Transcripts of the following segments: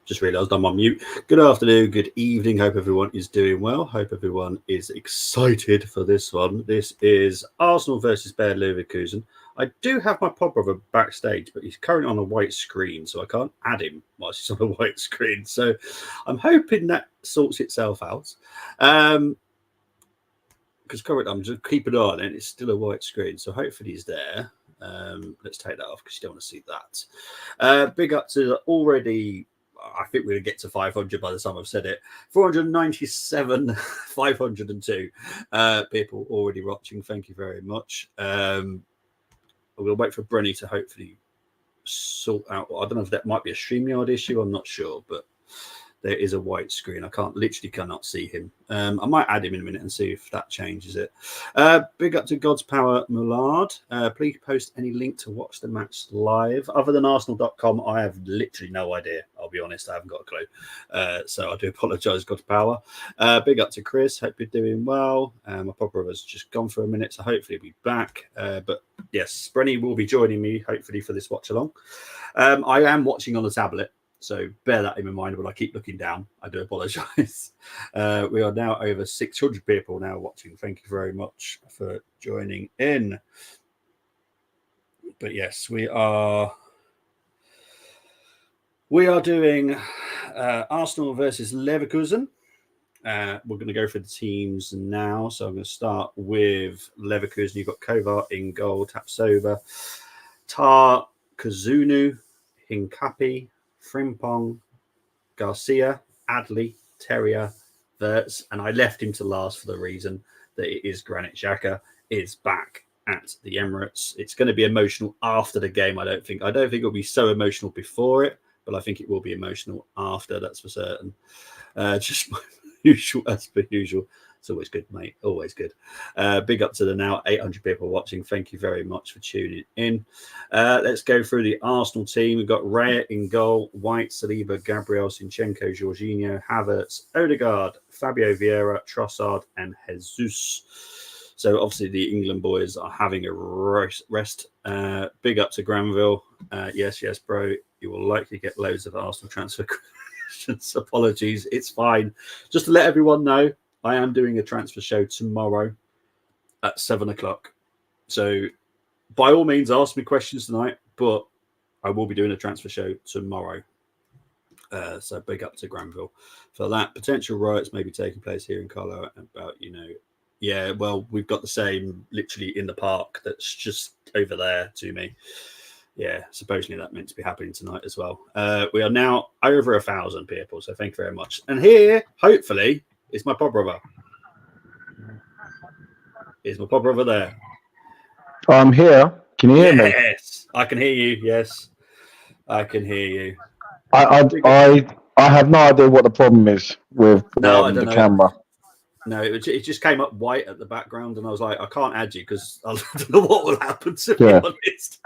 Just realised I'm on mute. Good afternoon, good evening. Hope everyone is doing well. Hope everyone is excited for this one. This is Arsenal versus Bayer Leverkusen. I do have my pod brother backstage, but he's currently on a white screen, so I can't add him whilst he's on a white screen. So I'm hoping that sorts itself out. Because currently I'm just keeping an eye on it. It's still a white screen, so hopefully he's there. Let's take that off because you don't want to see that. Big up to already... I think we're going to get to 500 by the time I've said it. 497, 502 people already watching. Thank you very much. We'll wait for Brenny to hopefully sort out. I don't know if that might be a StreamYard issue. I'm not sure, but there is a white screen. I literally cannot see him. I might add him in a minute and see if that changes it. Big up to God's Power Mullard. Please post any link to watch the match live. Other than Arsenal.com, I have literally no idea. I'll be honest, I haven't got a clue. So I do apologise, God's Power. Big up to Chris. Hope you're doing well. My papa has just gone for a minute, so hopefully he'll be back. But yes, Brenny will be joining me, hopefully, for this watch along. I am watching on the tablet. So bear that in mind when I keep looking down. I do apologise. We are now over 600 people now watching. Thank you very much for joining in. But yes, we are doing Arsenal versus Leverkusen. We're going to go for the teams now. So I'm going to start with Leverkusen. You've got Kovar in goal, Tapsoba, Tar, Kazunu, Hincapi, Frimpong, Garcia, Adley, Terrier, Wirtz, and I left him to last for the reason that it is Granit Xhaka is back at the Emirates. It's going to be emotional after the game. I don't think it'll be so emotional before it, but I think it will be emotional after. That's for certain. Just my usual, as per usual. It's always good, mate. Always good. Big up to the now 800 people watching. Thank you very much for tuning in. Let's go through the Arsenal team. We've got Raya in goal, White, Saliba, Gabriel, Zinchenko, Jorginho, Havertz, Odegaard, Fabio Vieira, Trossard, and Jesus. So obviously the England boys are having a rest. Big up to Granville. Yes, bro. You will likely get loads of Arsenal transfer questions. Apologies. It's fine. Just to let everyone know, I am doing a transfer show tomorrow at 7 o'clock. So by all means, ask me questions tonight, but I will be doing a transfer show tomorrow. So big up to Granville for that. Potential riots may be taking place here in Carlisle about, yeah, well, we've got the same literally in the park that's just over there to me. Yeah, supposedly that meant to be happening tonight as well. We are now over 1,000 people, so thank you very much. And here, hopefully, is my pod brother. Is my pod brother there? I'm here. Can you hear me? Yes, I can hear you. Yes, I can hear you. I have no idea what the problem is with the camera. No, it just came up white at the background, and I was like, I can't add you because I don't know what will happen, to be honest.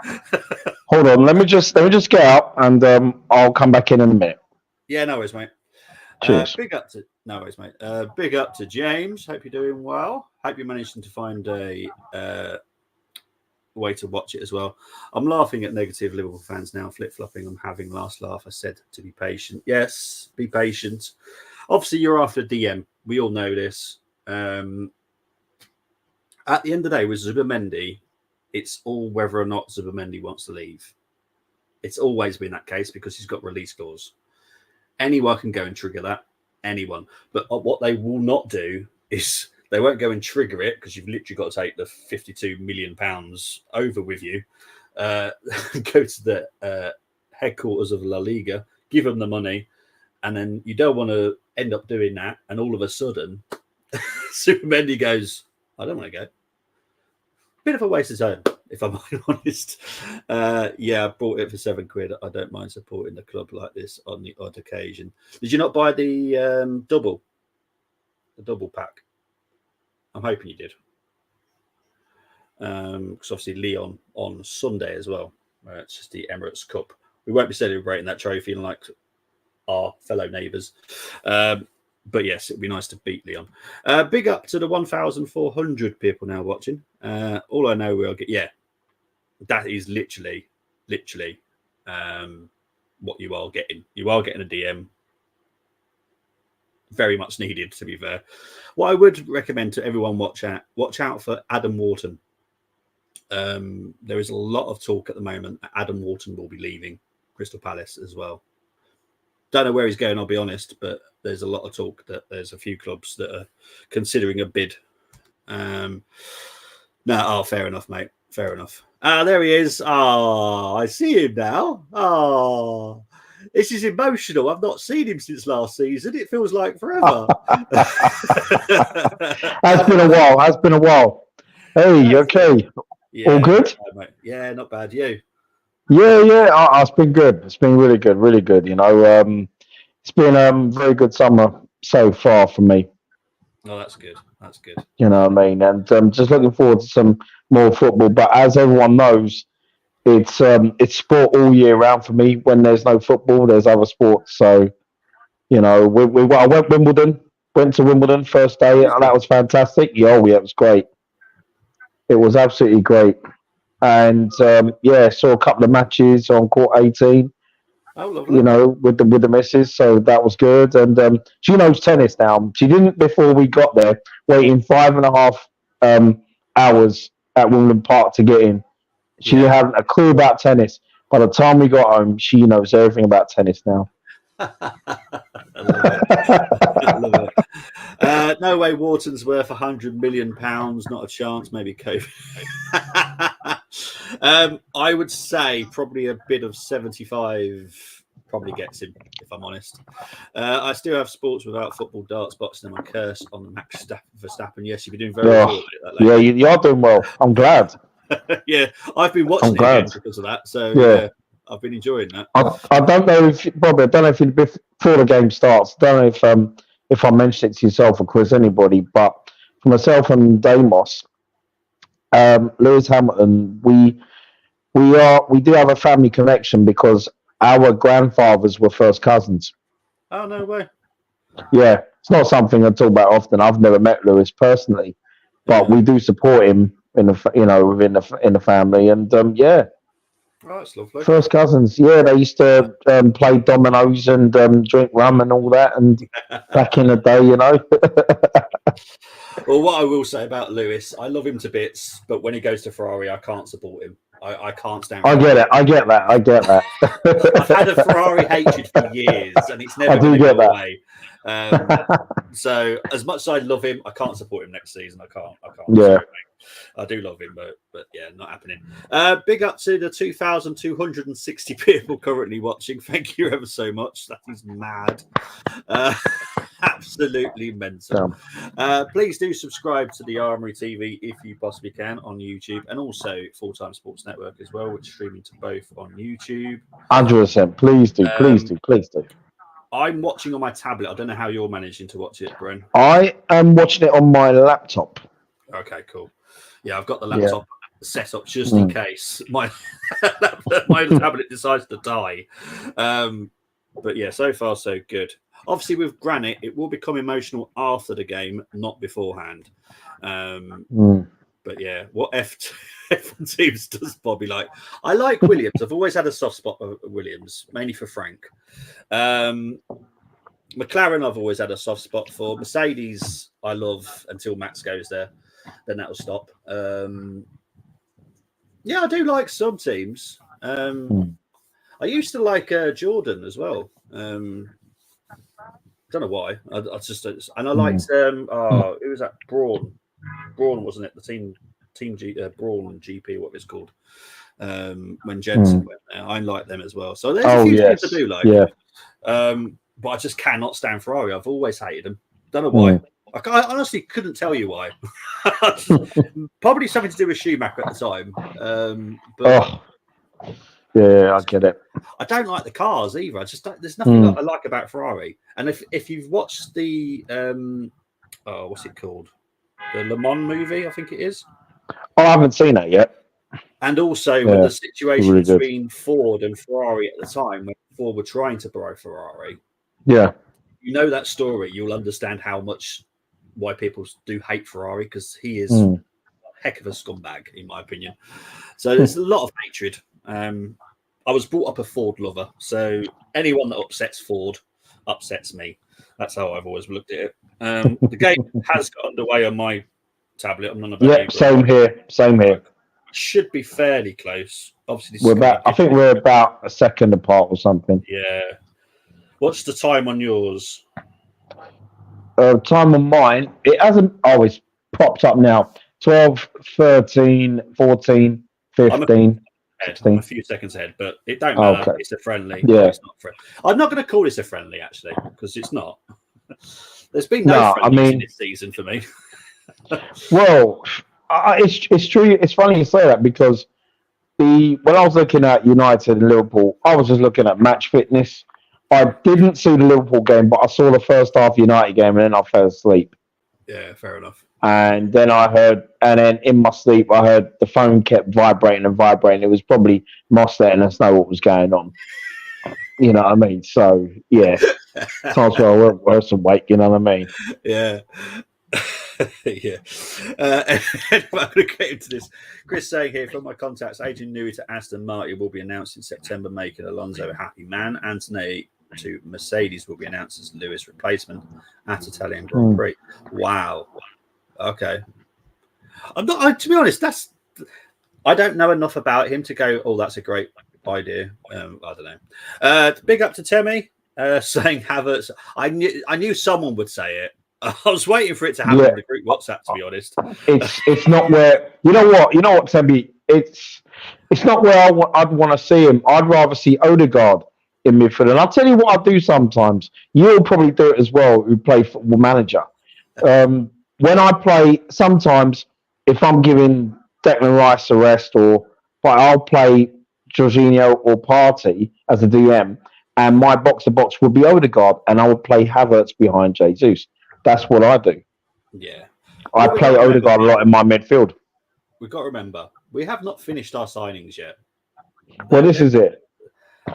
Hold on, let me just get out, and I'll come back in a minute. Yeah, no worries, mate. Cheers. Big up to James. Hope you're doing well. Hope you're managing to find a way to watch it as well. I'm laughing at negative Liverpool fans now, flip-flopping. I'm having last laugh. I said to be patient. Yes, be patient. Obviously, you're after DM. We all know this. At the end of the day, with Zubimendi, it's all whether or not Zubimendi wants to leave. It's always been that case because he's got release clause. Anyone can go and trigger that. Anyone. But what they will not do is they won't go and trigger it because you've literally got to take the £52 million over with you, go to the headquarters of La Liga, give them the money, and then you don't want to end up doing that. And all of a sudden, Zubimendi goes, I don't want to go. Bit of a waste of time, if I'm honest. Yeah, I bought it for £7. I don't mind supporting the club like this on the odd occasion. Did you not buy the double pack? I'm hoping you did. Because obviously Lyon on Sunday as well. It's just the Emirates Cup. We won't be celebrating that trophy like our fellow neighbours. But yes, it'd be nice to beat Lyon. Big up to the 1,400 people now watching. All I know we'll get, that is literally what you are getting. You are getting a DM. Very much needed, to be fair. What I would recommend to everyone, watch out for Adam Wharton. There is a lot of talk at the moment that Adam Wharton will be leaving Crystal Palace as well. Don't know where he's going, I'll be honest, but there's a lot of talk that there's a few clubs that are considering a bid. Fair enough, mate. Fair enough. There he is. I see him now. This is emotional. I've not seen him since last season. It feels like forever. Has been a while. Hey, you okay? Yeah, all good? Mate. Yeah, not bad. You? Yeah. It's been good. It's been really good, really good. It's been very good summer so far for me. Oh, that's good. That's good. You know what I mean? And just looking forward to some more football. But as everyone knows, it's sport all year round for me. When there's no football, there's other sports. So, I went to Wimbledon first day, and that was fantastic. Yeah, it was great. It was absolutely great. And saw a couple of matches on court 18. Oh, lovely. With the missus, so that was good. And she knows tennis now. She didn't before we got there, waiting 5.5 hours at Wimbledon Park to get in. She hadn't a clue about tennis. By the time we got home, she knows everything about tennis now. I love it. No way Wharton's worth £100 million. Not a chance. Maybe COVID. I would say probably a bid of 75 probably gets him, if I'm honest. I still have sports without football, darts, boxing, and my curse on Max Verstappen. Yes, you've been doing very well. Yeah, you're doing well. I'm glad. Yeah, I've been watching it again because of that. So yeah, I've been enjoying that. I don't know if Bobby. I don't know if before the game starts. I don't know if I mentioned it to yourself or Chris, anybody, but for myself and Damos, Lewis Hamilton, we do have a family connection because our grandfathers were first cousins. Oh, no way. Yeah, it's not something I talk about often. I've never met Lewis personally, but we do support him in the family, and Oh, that's lovely. First cousins, yeah. They used to play dominoes and drink rum and all that, and back in the day, Well, what I will say about Lewis, I love him to bits, but when he goes to Ferrari, I can't support him. I can't stand. I get that. I've had a Ferrari hatred for years, and it's never going to go away. So, as much as I love him, I can't support him next season. I can't. Yeah. I do love him, but yeah, not happening. Big up to the 2,260 people currently watching. Thank you ever so much. That is mad. Absolutely mental. Please do subscribe to the Armory TV if you possibly can on YouTube, and also Full Time Sports Network as well, which is streaming to both on YouTube. 100%. Please do. I'm watching on my tablet. I don't know how you're managing to watch it, Bren. I am watching it on my laptop. Okay, cool. Yeah, I've got the laptop set up just in case my tablet decides to die. But yeah, so far so good. Obviously, with Granite, it will become emotional after the game, not beforehand. But yeah, what F1 teams does Bobby like? I like Williams. I've always had a soft spot for Williams, mainly for Frank. McLaren, I've always had a soft spot for. Mercedes, I love until Max goes there. Then that'll stop. Yeah, I do like some teams. I used to like Jordan as well. Don't know why. I just and I liked it was that Braun, wasn't it? The team Braun GP, what it's called. When Jensen went there, I like them as well. So there's a few teams I do like. Yeah. But I just cannot stand Ferrari. I've always hated them. Don't know why. I honestly couldn't tell you why. Probably something to do with Schumacher at the time. Yeah, I get it. I don't like the cars either. I just there's nothing that I like about Ferrari. And if you've watched the what's it called? The Le Mans movie, I think it is. I haven't seen that yet. And also with the situation really between Ford and Ferrari at the time, when Ford were trying to buy Ferrari. Yeah. You know that story, you'll understand why people do hate Ferrari, because he is a heck of a scumbag, in my opinion. So there's a lot of hatred. I was brought up a Ford lover, so anyone that upsets Ford upsets me. That's how I've always looked at it. The game has got underway on my tablet. I'm not about Yeah, you, same here. Same here. should be fairly close. Obviously, this We're is going to about. be I think we're about a second apart or something. yeah. What's the time on yours? Time on mine. It hasn't always popped up now. 12, 13, 14, I'm a 15, I'm a 16. few seconds ahead, but it don't matter. Okay. It's a friendly. Oh, Yeah. it's not friendly. I'm not going to call this a friendly actually because it's not. There's been no No, I friendlies in mean, this season for me. well, it's true. It's funny you say that because when I was looking at United and Liverpool, I was just looking at match fitness. I didn't see the Liverpool game, but I saw the first half United game, and then I fell asleep. Yeah, fair enough. And then and then in my sleep, I heard the phone kept vibrating and vibrating. It was probably Moss letting us know what was going on. You know what I mean? So yeah, times where I weren't worse awake. You know what I mean? Yeah. Yeah. I'm going to get into this. Chris saying here from my contacts, Adrian Newey to Aston Martin will be announced in September, making Alonso a happy man. Anthony to Mercedes will be announced as Lewis' replacement at Italian Grand Prix. Wow. Okay. To be honest, I don't know enough about him to go, oh, that's a great idea. I don't know. Big up to Temi saying Havertz. I knew someone would say it. I was waiting for it to happen in the group WhatsApp, to be honest. It's not where you know what, Tebby. It's not where I'd want to see him. I'd rather see Odegaard in midfield. And I'll tell you what I do sometimes. You'll probably do it as well, who play Football Manager. When I play, sometimes if I'm giving Declan Rice a rest, but I'll play Jorginho or Partey as a DM, and my box to box would be Odegaard, and I would play Havertz behind Jesus. That's what I do. Yeah. I play Odegaard a lot in my midfield. We've got to remember, we have not finished our signings yet. Well, this is it.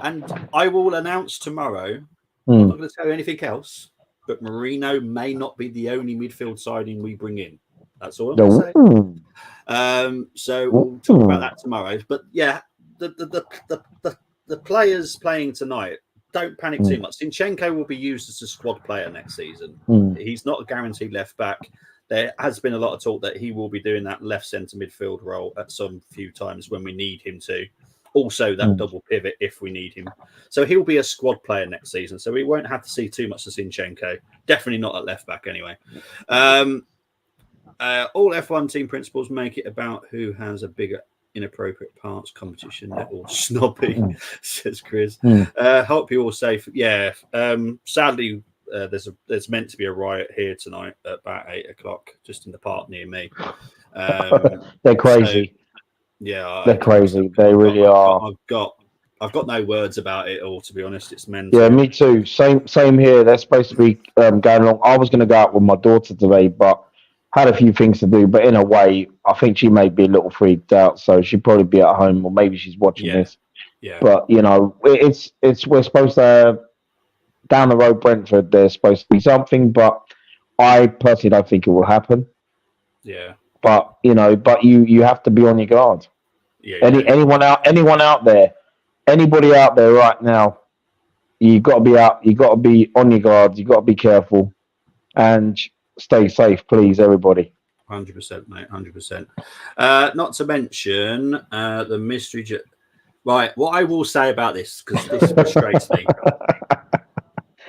And I will announce tomorrow, I'm not going to tell you anything else, but Marino may not be the only midfield signing we bring in. That's all I'm going to say. So we'll talk about that tomorrow. But yeah, the players playing tonight, don't panic too much. Zinchenko will be used as a squad player next season. He's not a guaranteed left back. There has been a lot of talk that he will be doing that left centre midfield role at some few times when we need him to. Also, that double pivot if we need him. So he'll be a squad player next season. So we won't have to see too much of Zinchenko. Definitely not at left back anyway. All F1 team principals make it about who has a bigger inappropriate parts competition or snobby, says Chris. Hope you're all safe. Yeah. Sadly, there's meant to be a riot here tonight at about 8:00, just in the park near me. They're crazy. So, yeah, they're crazy. They really are. I've got no words about it all, to be honest. It's mental. Yeah, me too. Same here. They're supposed to be going along. I was going to go out with my daughter today, but had a few things to do. But in a way, I think she may be a little freaked out, so she'd probably be at home, or maybe she's watching this. Yeah. But we're supposed to down the road, Brentford. There's supposed to be something, but I personally don't think it will happen. Yeah. But you have to be on your guard. Yeah. Anyone out there, anybody out there right now, you got to be out. You got to be on your guard. You got to be careful, and stay safe, please, everybody. 100%, mate. 100%. Not to mention the mystery. Right. What I will say about this, because this frustrates me.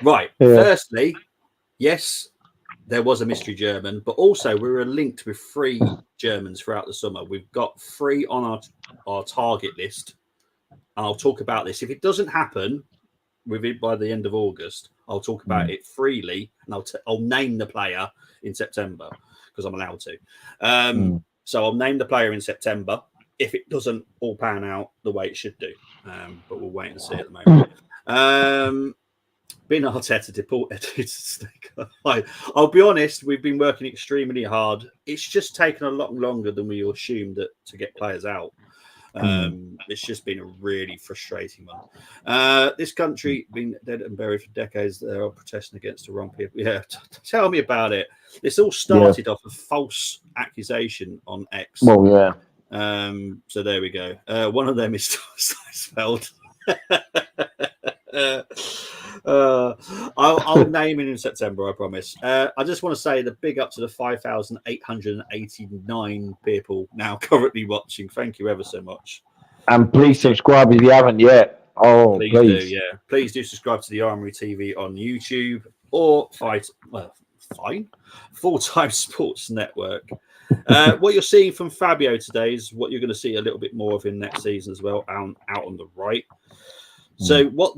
Right. Yeah. Firstly, yes, there was a mystery German, but also we were linked with 3 Germans throughout the summer. We've got 3 on our target list. And I'll talk about this. If it doesn't happen by the end of August, I'll talk about it freely, and I'll name the player in September because I'm allowed to. So I'll name the player in September if it doesn't all pan out the way it should do. But we'll wait and see at the moment. Been Arteta deported to Snake. I'll be honest, we've been working extremely hard. It's just taken a lot longer than we assumed to get players out. It's just been a really frustrating one. This country been dead and buried for decades. They're all protesting against the wrong people. Yeah, tell me about it. This all started off a false accusation on X. Well, yeah. So there we go. One of them is spelled. I'll name it in September, I promise. I just want to say the big up to the 5,889 people now currently watching. Thank you ever so much. And please subscribe if you haven't yet. Oh, Please please. do, yeah. Please do subscribe to the Armory TV on YouTube or Full Time Sports Network. What you're seeing from Fabio today is what you're going to see a little bit more of him next season as well, out on the right. So what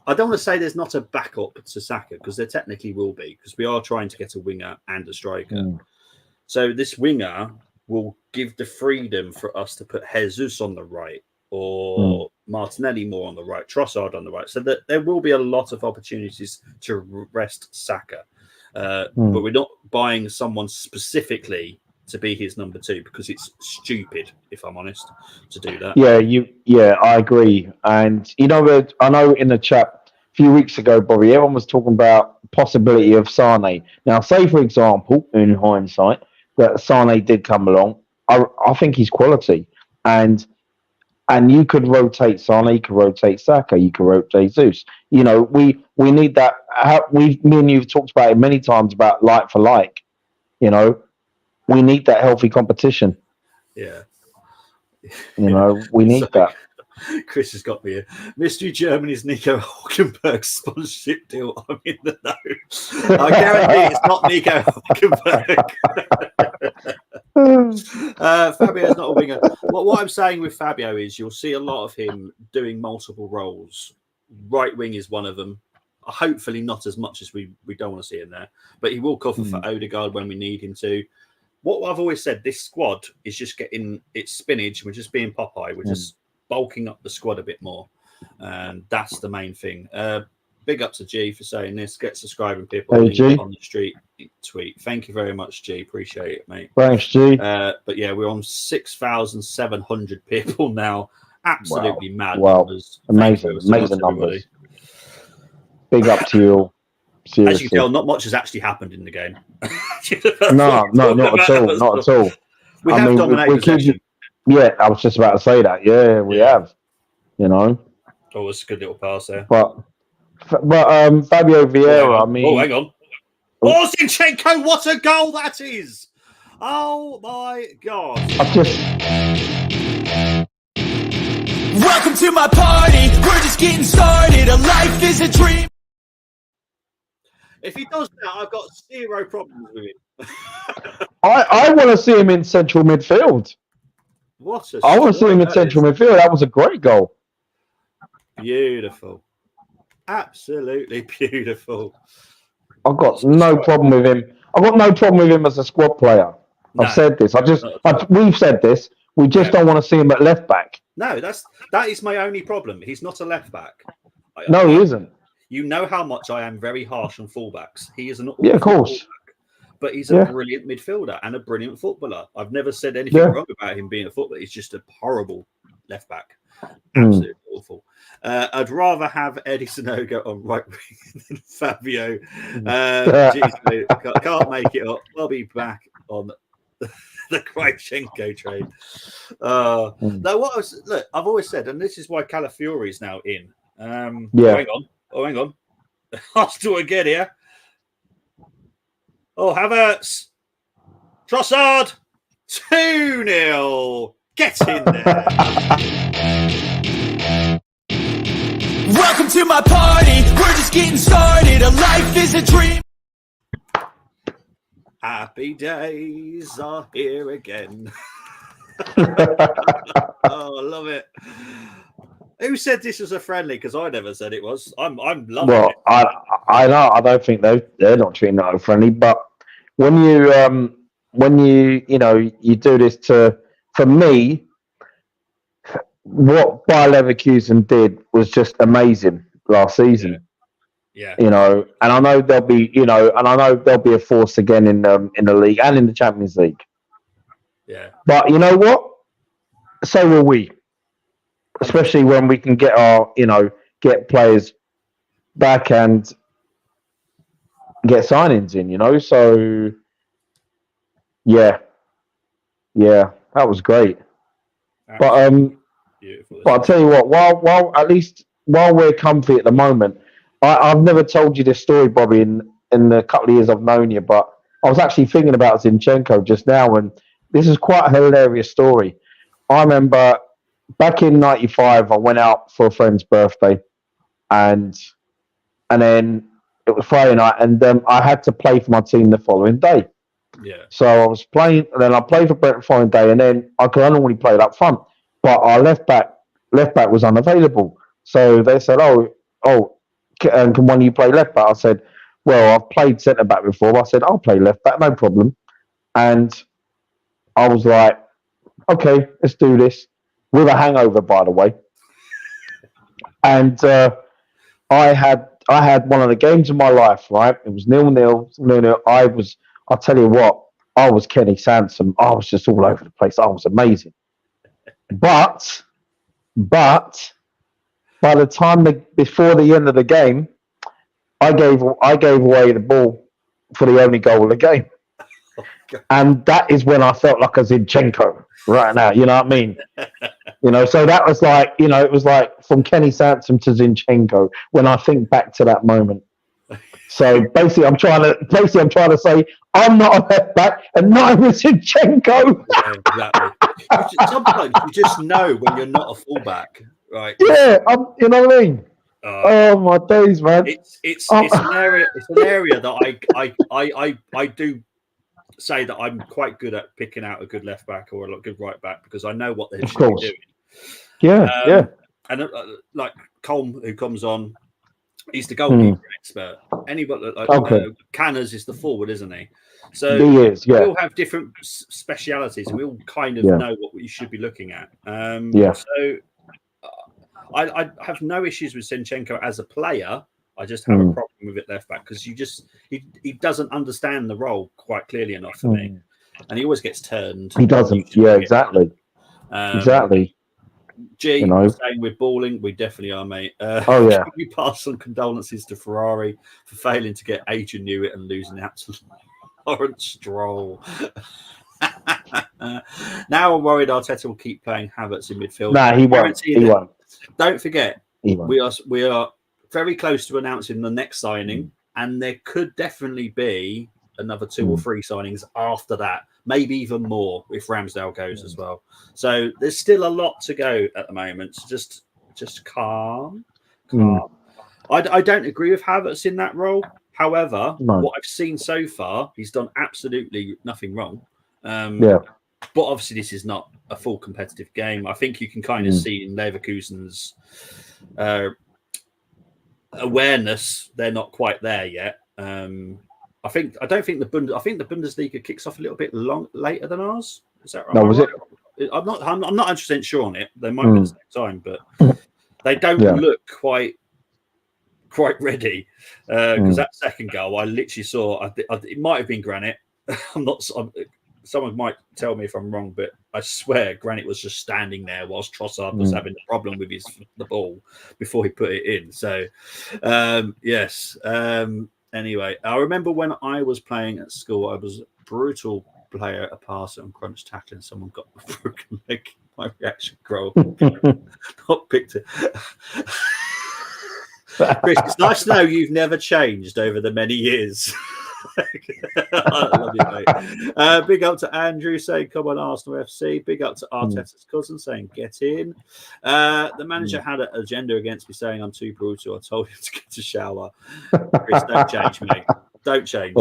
I don't want to say there's not a backup to Saka, because there technically will be, because we are trying to get a winger and a striker. So this winger will give the freedom for us to put Jesus on the right, or Martinelli more on the right, Trossard on the right, so that there will be a lot of opportunities to rest Saka. But we're not buying someone specifically to be his number 2, because it's stupid, if I'm honest, to do that. Yeah, I agree. And I know in the chat a few weeks ago, Bobby, everyone was talking about the possibility of Sane. Now, say for example, in hindsight, that Sane did come along. I think he's quality, and you could rotate Sane, you could rotate Saka, you could rotate Jesus. We need that. Me and you've talked about it many times about like for like. We need that healthy competition. Yeah. We need that. Chris has got me here. Mystery Germany's Nico Hulkenberg sponsorship deal. I'm in the know. I guarantee it's not Nico Hulkenberg. Fabio's not a winger. What I'm saying with Fabio is you'll see a lot of him doing multiple roles. Right wing is one of them. Hopefully not as much as we don't want to see him there. But he will cover for Odegaard when we need him to. What I've always said, this squad is just getting its spinach. We're just being Popeye. We're just bulking up the squad a bit more. And that's the main thing. Big up to G for saying this. Get subscribing, people. On the street tweet. Thank you very much, G. Appreciate it, mate. Thanks, G. But yeah, we're on 6,700 people now. Absolutely mad numbers. Amazing numbers. Big up to you. Seriously. As you can tell, not much has actually happened in the game. No, not at all. Not at all. We have dominated possession. Yeah, I was just about to say that. Yeah, we have. Oh, it's a good little pass there. But Fabio Vieira, hang on. Oh, Zinchenko, what a goal that is! Oh my God! Welcome to my party. We're just getting started. A life is a dream. If he does that, I've got zero problems with it. I want to see him in central midfield. I want to see him in central midfield. That was a great goal. Beautiful. Absolutely beautiful. I've got no problem with him. I've got no problem with him as a squad player. I've said this. We've said this. We just don't want to see him at left back. No, that is my only problem. He's not a left back. No, he isn't. You know how much I am very harsh on fullbacks. He is an of course. Fullback, but he's a brilliant midfielder and a brilliant footballer. I've never said anything wrong about him being a footballer. He's just a horrible left back. Absolutely awful. I'd rather have Eddie Sonogo on right wing than Fabio. Can't make it up. I'll be back on the Krychenko trade. No, look, I've always said, and this is why Calafiori is now in. Hang on. Hostile again here. Oh, Havertz. Trossard. 2-0. Get in there. Welcome to my party. We're just getting started. A life is a dream. Happy days are here again. Oh, I love it. Who said this was a friendly? Because I never said it was. I'm loving it. I know. I don't think they're not treating it friendly. But when you do this for me, what Bayer Leverkusen did was just amazing last season. Yeah. And I know there'll be a force again in the league and in the Champions League. Yeah. But you know what? So will we. Especially when we can get get players back and get signings in, So yeah, that was great. Absolutely. Beautiful. But I'll tell you what, while we're comfy at the moment, I've never told you this story, Bobby, in the couple of years I've known you, but I was actually thinking about Zinchenko just now, and this is quite a hilarious story. I remember back in '95, I went out for a friend's birthday, and then it was Friday night, and I had to play for my team the following day. Yeah. So I was playing, and then I played for Brent the following day, and then I could normally play up front, but our left back was unavailable. So they said, and can one of you play left back? I said, well, I've played centre back before. I said, I'll play left back, no problem. And I was like, okay, let's do this. With a hangover, by the way. And I had one of the games of my life, right? It was 0-0. I'll tell you what, I was Kenny Sansom. I was just all over the place. I was amazing. But by the time before the end of the game, I gave away the ball for the only goal of the game. And that is when I felt like a Zinchenko right now. You know what I mean? So that was like, it was like from Kenny Sansom to Zinchenko when I think back to that moment. So basically, I'm trying to say I'm not a left back and not a Zinchenko. Yeah, exactly. Sometimes you just know when you're not a fullback, right? Yeah, you know what I mean. Oh my days, man! It's an area. It's an area that I do say that I'm quite good at picking out a good left back or a good right back because I know what they should be doing. Yeah. And like Colm, who comes on, he's the goalkeeper expert. Anybody Canners is the forward, isn't he? So he is. Yeah. We all have different specialities, and we all kind of know what we should be looking at. So I have no issues with Zinchenko as a player. I just have a problem with it left back because he doesn't understand the role quite clearly enough for me, and he always gets turned. He doesn't. Yeah, exactly. Exactly. G, saying we're balling, we definitely are, mate. We pass on condolences to Ferrari for failing to get Adrian Newett and losing the absolute Lawrence Stroll. Now I'm worried Arteta will keep playing Havertz in midfield. Nah, he won't. He won't. Don't forget, we are very close to announcing the next signing, and there could definitely be another 2 or 3 signings after that, maybe even more if Ramsdale goes as well. So there's still a lot to go at the moment. So just calm. I don't agree with Havertz in that role. However, what I've seen so far, he's done absolutely nothing wrong. But obviously, this is not a full competitive game. I think you can kind of see in Leverkusen's awareness they're not quite there yet. I think the Bundesliga kicks off a little bit later than ours. Is that right? No, was it? I'm not 100% sure on it. They might be at the same time, but they don't look quite ready. Because that second goal, I literally saw. It might have been Granit. Someone might tell me if I'm wrong, but I swear Granit was just standing there whilst Trossard was having a problem with the ball before he put it in. So, yes. Anyway, I remember when I was playing at school, I was a brutal player at a passer and crunch tackling. Someone got a broken leg. My reaction growled. Not picked it. Chris, it's nice to know you've never changed over the many years. I love you, mate. Big up to Andrew saying, come on, Arsenal FC. Big up to Arteta's cousin saying, get in. The manager had an agenda against me saying I'm too brutal. I told him to get a shower. Chris, don't change, mate. Don't change.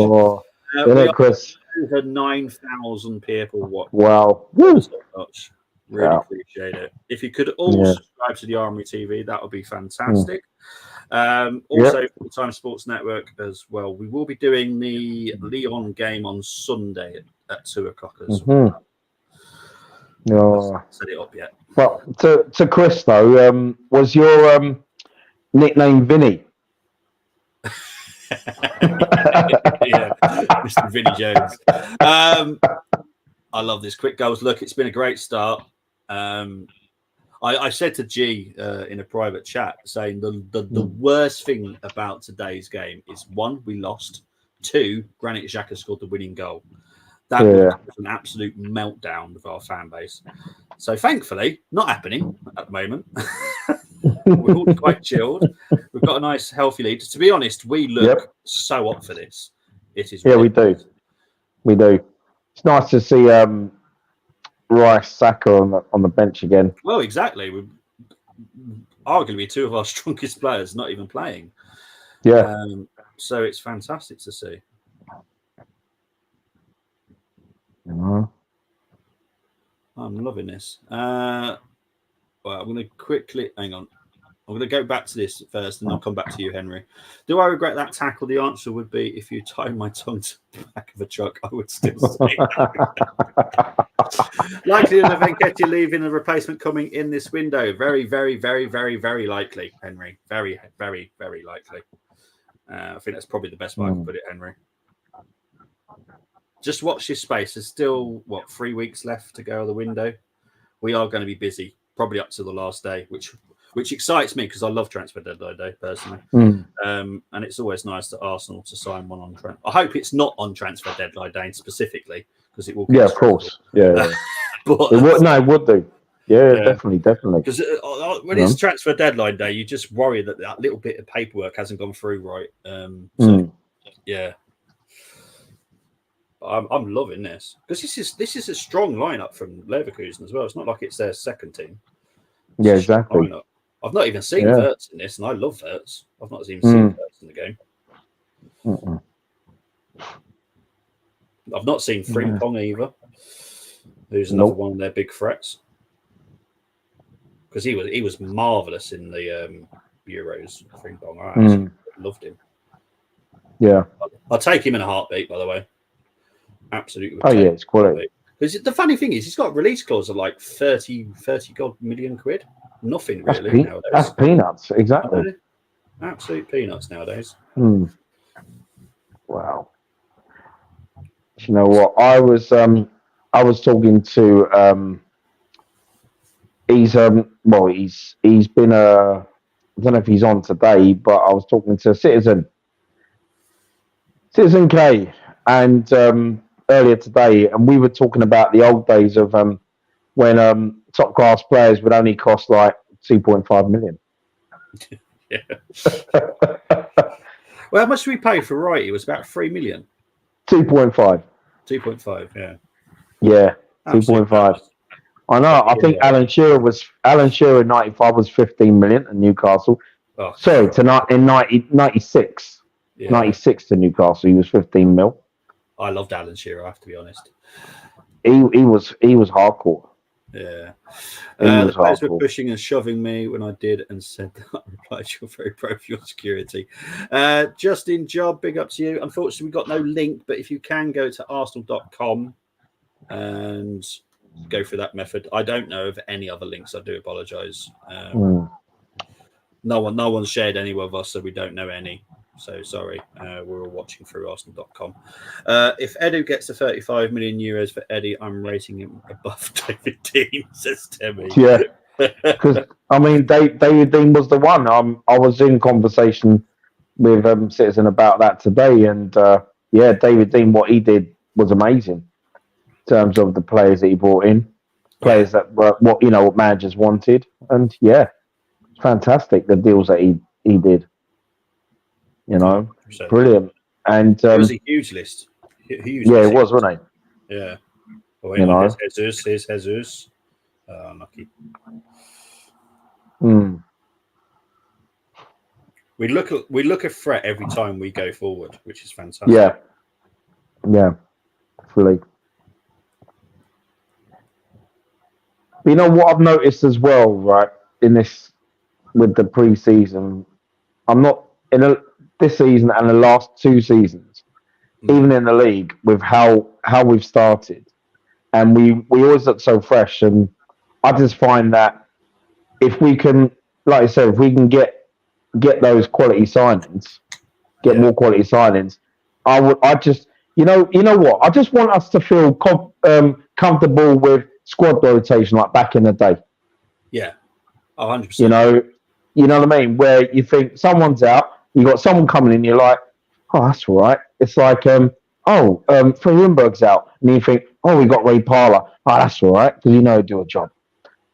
Chris. Over 9,000 people watch. Wow. So much. Really appreciate it. If you could all subscribe to the Armory TV, that would be fantastic. Also, Full-Time Sports Network as well. We will be doing the Lyon game on Sunday at 2:00 as well. Set it up yet. Well, to Chris though, was your nickname Vinny? Yeah, Mr. Vinny Jones. I love this quick goals. Look, it's been a great start. I said to G in a private chat, saying the worst thing about today's game is 1, we lost. 2, Granit Xhaka scored the winning goal. That was an absolute meltdown with our fan base. So thankfully, not happening. at the moment. We're all quite chilled. We've got a nice, healthy lead. To be honest, we look so up for this. It is. Yeah, ridiculous. We do. It's nice to see Rice, Saka on the bench again. Well, exactly. We're arguably two of our strongest players not even playing. Yeah. So it's fantastic to see. Mhm. I'm loving this. Well, I'm going to quickly hang on. I'm going to go back to this first, and I'll come back to you, Henry. Do I regret that tackle? The answer would be if you tied my tongue to the back of a truck, I would still say that. Likelihood of Nketiah leaving, the replacement coming in this window. Very, very, very, very, very likely, Henry. Very, very, very likely. I think that's probably the best way I can put it, Henry. Just watch this space. There's still, 3 weeks left to go of the window. We are going to be busy, probably up to the last day, which excites me because I love transfer deadline day personally. And it's always nice to Arsenal to sign one on transfer. I hope it's not on transfer deadline day specifically because it will. Yeah, of course. Yeah. But it would do. Yeah, definitely. Because when it's transfer deadline day, you just worry that little bit of paperwork hasn't gone through right. Yeah. I'm loving this because this is a strong lineup from Leverkusen as well. It's not like it's their second team. Yeah, exactly. I've not even seen Wirtz in this, and I love Wirtz. I've not even seen Wirtz in the game. I've not seen Frimpong either, who's another one of their big threats. Because he was marvellous in the Euros, Frimpong. I absolutely loved him. Yeah. I'll take him in a heartbeat, by the way. Absolutely. Oh, yeah, it's quality. Because the funny thing is, he's got a release clause of like 30 million quid. Nothing really nowadays. That's peanuts, exactly. Absolute peanuts nowadays. Wow. You know what? I was talking to he's been I don't know if he's on today, but I was talking to Citizen K, and earlier today, and we were talking about the old days of when top class players would only cost like 2.5 million. Yeah. Well, how much did we pay for Wright? It was about 3 million. 2.5. 2.5, yeah. Yeah, 2.5. I know. I think Alan Shearer in '95 was 15 million at Newcastle. Oh, sorry, in 96. Yeah. 96 to Newcastle, he was 15 mil. I loved Alan Shearer, I have to be honest. He was hardcore. Yeah. The players were pushing and shoving me when I did and said that. I replied, "You're very pro for your security." Justin Job, big up to you. Unfortunately, we got no link, but if you can go to arsenal.com and go through that method. I don't know of any other links. I do apologise. No one's shared any with us, so we don't know any. So sorry. We're all watching through Arsenal.com. If Edu gets the 35 million euros for Eddie, I'm rating him above David Dean, says Timmy. Yeah. Because, I mean, David Dean was the one. I was in conversation with Citizen about that today. And, David Dean, what he did was amazing in terms of the players that he brought in. Players that were what managers wanted. And, fantastic, the deals that he did. Brilliant. And it was a huge list. Huge list. It was, wasn't it? Yeah. Well, here's Jesus. Unlucky. We look a threat every time we go forward, which is fantastic. Yeah, fully. But you know what I've noticed as well, right? In this, with the pre-season, I'm not this season and the last two seasons, even in the league, with how we've started, and we always look so fresh. And I just find that if we can, like I said, if we can get those quality signings, more quality signings, I just you know what? I just want us to feel comfortable with squad rotation like back in the day. Yeah, 100%. You know what I mean? Where you think someone's out. You got someone coming in, you're like, oh, that's all right. It's like, Freienberg's out. And you think, oh, we got Ray Parler. Oh, that's all right, because do a job.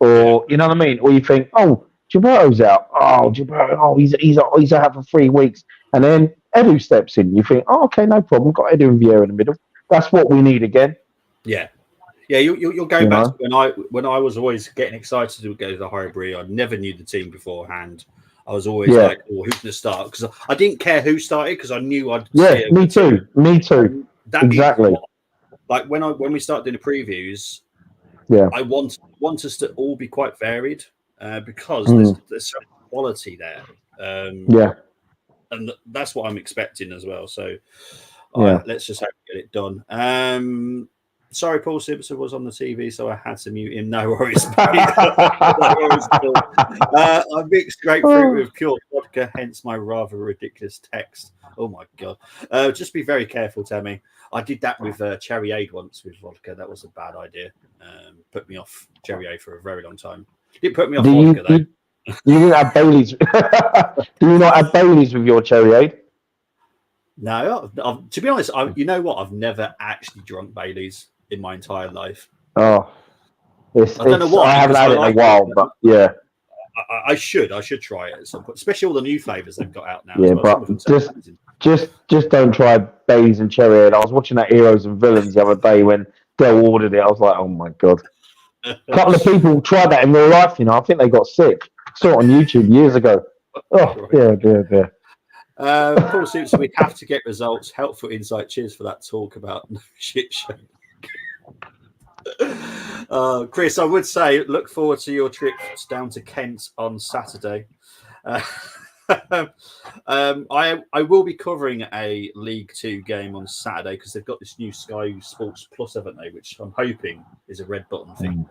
or you know what I mean, or you think, oh, Gilberto's out. Oh, Gilberto, he's out for 3 weeks, and then Edu steps in. You think, oh, okay, no problem. Got Edu and Vieira in the middle. That's what we need again. Yeah. Yeah, you'll go You back know? to when I was always getting excited to go to the Highbury. I never knew the team beforehand. I was always like, "Oh, who's going to start?" Because I didn't care who started because I knew I'd. Yeah, me too. Me too. Exactly. Like when we start doing the previews, yeah, I want us to all be quite varied because there's so much quality there. Yeah, and that's what I'm expecting as well. So yeah. let's just hope we get it done. Sorry, Paul Simpson was on the TV, so I had to mute him. No worries. No worries at all. I mixed grapefruit with pure vodka, hence my rather ridiculous text. Oh my god! Just be very careful, Tammy. I did that with cherry aid once with vodka. That was a bad idea. Put me off cherry aid for a very long time. It put me off vodka though. You didn't have Baileys. Do you not have Baileys with your cherry aid? No, to be honest, you know what? I've never actually drunk Baileys in my entire life. Oh, I don't know why. I haven't had it in a while, but yeah, I should try it at some point, especially all the new flavors they've got out now. Yeah, but just don't try Baileys and cherry aid. I was watching that Heroes and Villains the other day when Del ordered it. I was like, oh my god. A couple of people tried that in real life, you know. I think they got sick. Saw it on YouTube years ago. Oh, yeah. Paul Simpson, we have to get results. Helpful insight. Cheers for that talk about no shit show. Chris, I would say look forward to your trips down to Kent on Saturday. I will be covering a League Two game on Saturday because they've got this new Sky Sports Plus, haven't they? Which I'm hoping is a red button thing.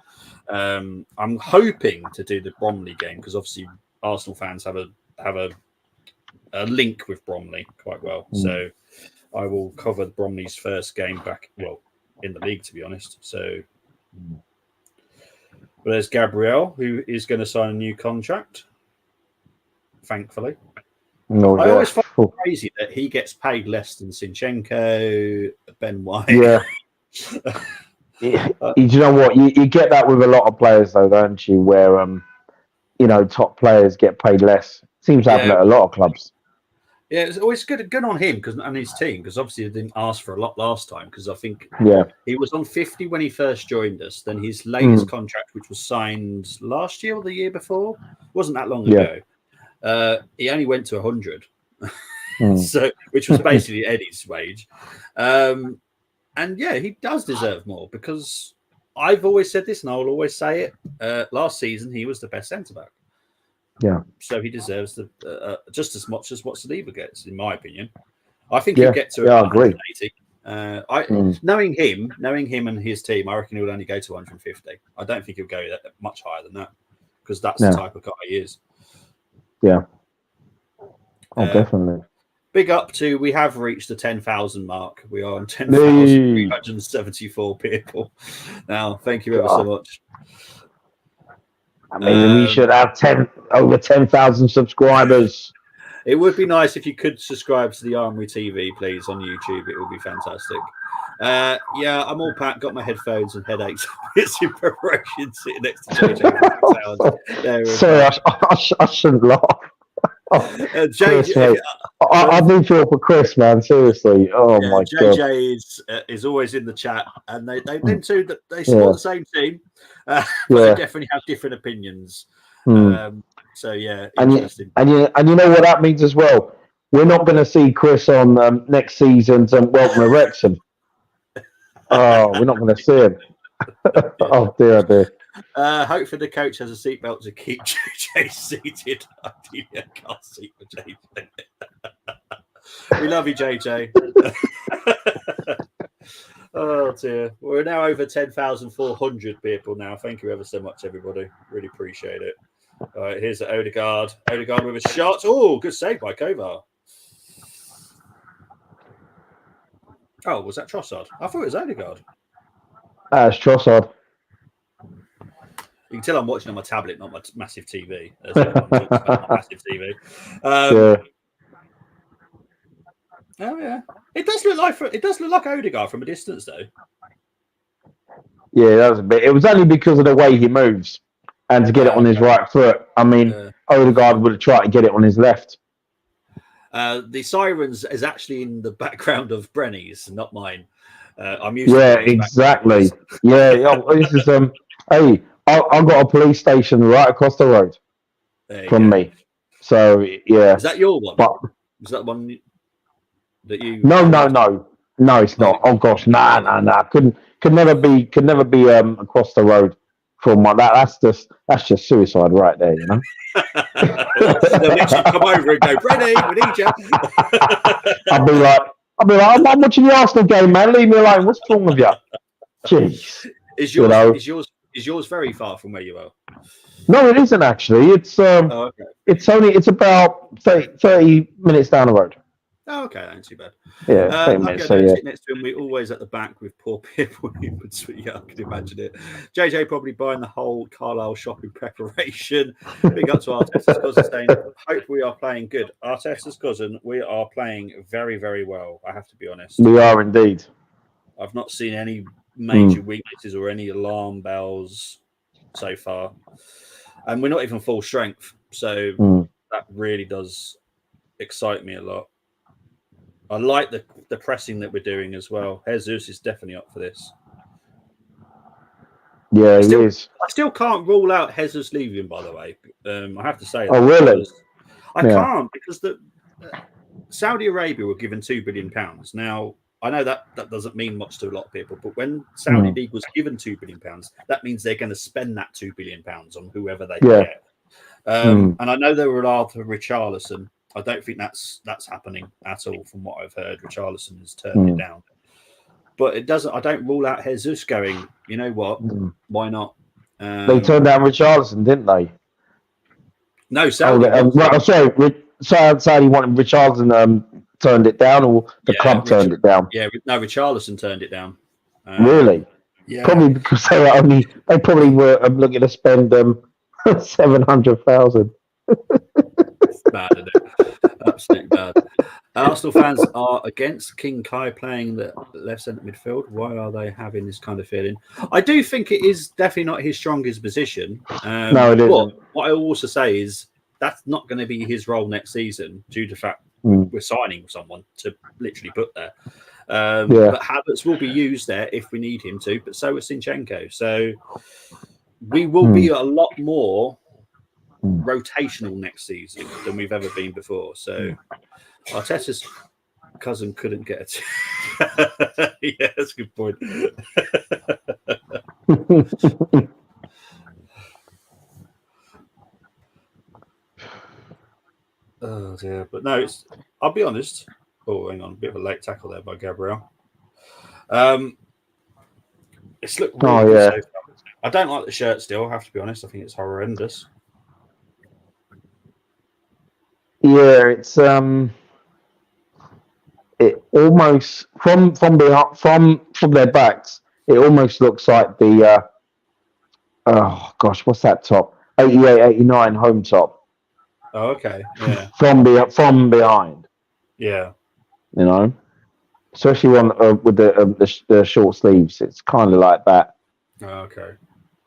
I'm hoping to do the Bromley game because obviously Arsenal fans have a link with Bromley quite well. So I will cover Bromley's first game back, in the league, to be honest. So, but there's Gabriel, who is going to sign a new contract, thankfully. I always find it crazy that he gets paid less than Zinchenko, Ben White. Yeah. You know what? You get that with a lot of players, though, don't you? Where, top players get paid less. Seems to happen at a lot of clubs. Yeah, it's always good on him and his team because obviously they didn't ask for a lot last time because I think he was on 50 when he first joined us. Then his latest contract, which was signed last year or the year before, wasn't that long ago. He only went to 100, so which was basically Eddie's wage. And he does deserve more because I've always said this and I will always say it. Last season, he was the best centre back. Yeah. So he deserves just as much as what Saliba gets, in my opinion. I think he'll get to 180. Knowing him and his team, I reckon he'll only go to 150. I don't think he'll go much higher than that because that's the type of guy he is. Yeah. Oh, definitely. Big up to, we have reached the 10,000 mark. We are on 10,374 people now. Thank you ever so much. I mean, we should have over 10,000 subscribers. It would be nice if you could subscribe to the Armory TV, please, on YouTube. It would be fantastic. I'm all packed, got my headphones and headaches. It's in preparation, sitting next to JJ. Sorry, I shouldn't laugh. JJ, I do feel for Chris, man. Seriously. Oh my god. JJ is always in the chat, and they them two that they support the same team, but they definitely have different opinions. Interesting. And you know what that means as well. We're not going to see Chris on next season's Welcome to Wrexham. Oh, we're not going to see him. Oh dear. Hopefully the coach has a seatbelt to keep JJ seated. Ideally, a car seat for JJ. We love you, JJ. Oh dear. We're now over 10,400 people now. Thank you ever so much, everybody. Really appreciate it. All right, here's the Odegaard. Odegaard with a shot. Oh, good save by Kovar. Oh, was that Trossard? I thought it was Odegaard. It's Trossard. You can tell I'm watching on my tablet, not my massive TV. Massive TV. Oh yeah, it does look like Odegaard from a distance, though. Yeah, that was a bit. It was only because of the way he moves and to get it on his right foot. I mean, Odegaard would have tried to get it on his left. The sirens is actually in the background of Brenny's, not mine. I'm using exactly. This is Hey, I've got a police station right across the road from me. So yeah, is that your one? But is that one that you? No, it's not. Oh gosh, nah. Could never be across the road from my that's just suicide right there, you know. They'll literally come over and go, Brenny, we need you. I'll be like, I'm watching the Arsenal game, man. Leave me alone. What's wrong with you? Jeez. Is yours very far from where you are? No, it isn't actually. It's okay. It's about 30 minutes down the road. Oh, okay, that ain't too bad. Yeah, 30 minutes. So, sit next to him. We're always at the back with poor people. Yeah, I can imagine it. JJ probably buying the whole Carlisle shopping preparation. Big up to Arteta's cousin saying, hope we are playing good. Arteta's cousin, we are playing very, very well. I have to be honest. We are indeed. I've not seen any major weaknesses or any alarm bells so far. And we're not even full strength. So that really does excite me a lot. I like the pressing that we're doing as well. Jesus is definitely up for this. Yeah, he is. I still can't rule out Jesus leaving, by the way. I have to say that. Oh, really? I can't because Saudi Arabia were given £2 billion. Now, I know that doesn't mean much to a lot of people, but when Saudi League was given £2 billion, that means they're going to spend that £2 billion on whoever they get. And I know they were after Richarlison. I don't think that's happening at all from what I've heard. Richarlison has turned it down. But it doesn't. I don't rule out Jesus going, you know what? Why not? They turned down Richarlison, didn't they? No, Saudi. Saudi wanted Richarlison turned it down, or the club turned it down? Yeah, no, Richarlison turned it down. Really? Yeah. Probably because they probably were looking to spend 700,000. It's bad, isn't it? Absolutely bad. Arsenal fans are against King Kai playing the left centre midfield. Why are they having this kind of feeling? I do think it is definitely not his strongest position. No, it isn't. What I also say is that's not going to be his role next season due to the fact we're signing someone to literally put there. But Havertz will be used there if we need him to, but so is Zinchenko. So we will be a lot more rotational next season than we've ever been before. So Arteta's cousin couldn't get it. Yeah, that's a good point. Oh dear, but no, I'll be honest. Oh, hang on, a bit of a late tackle there by Gabriel. It's looked really good so far. I don't like the shirt still, I have to be honest. I think it's horrendous. Yeah, it's it almost from their backs, it almost looks like the what's that top? 88, 89 home top. Oh, okay. Yeah. From behind. Yeah. You know, especially with the short sleeves, it's kind of like that. Oh, okay.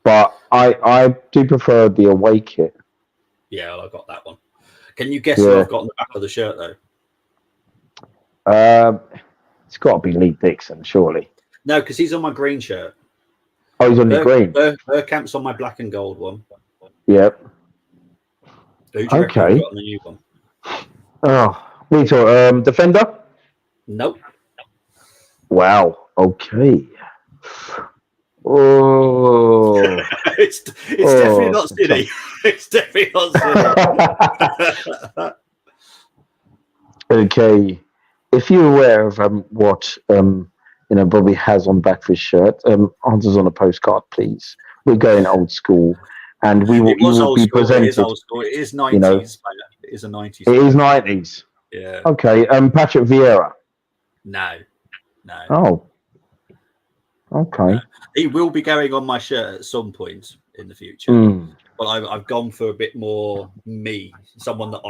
But I do prefer the away kit. Yeah, well, I got that one. Can you guess what I've got on the back of the shirt though? It's got to be Lee Dixon, surely. No, because he's on my green shirt. Oh, he's on the green. Bergkamp's on my black and gold one. Yep. Who do you reckon I've got on the new one? Oh, we talk defender. Nope. Wow. Okay. Oh, it's definitely not City. It's definitely not City. Okay. If you're aware of what Bobby has on back of his shirt, answers on a postcard, please. We're going old school, and we will be presented. It is old school. It is 90s. It is a 90s. It is 90s. Yeah. Okay. Patrick Vieira. No. Oh. Okay. He will be going on my shirt at some point in the future. But I've gone for a bit more me, someone that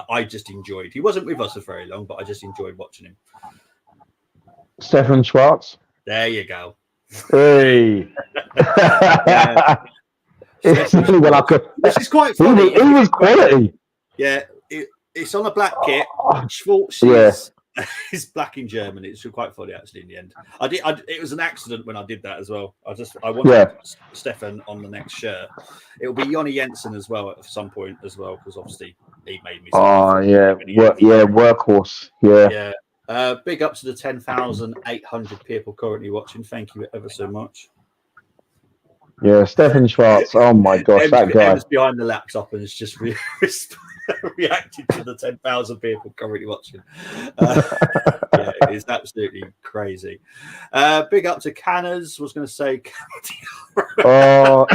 I just enjoyed. He wasn't with us for very long, but I just enjoyed watching him. Stefan Schwarz. There you go. Hey. It's really well, which is quite he funny. was quality. Yeah, it's on a black kit. Schwartz Yeah. is black in German. It's quite funny actually. In the end, it was an accident when I did that as well. I wanted Stefan on the next shirt. It'll be Jonny Jensen as well at some point as well, because obviously he made me. Oh yeah, workhorse. Yeah. Big up to the 10,800 people currently watching. Thank you ever so much. Yeah, Stefan Schwarz. Oh my gosh, that guy. Em's behind the laptop and has just reacted to the 10,000 people currently watching. Yeah, it's absolutely crazy. Big up to Canners. Was going to say. Oh.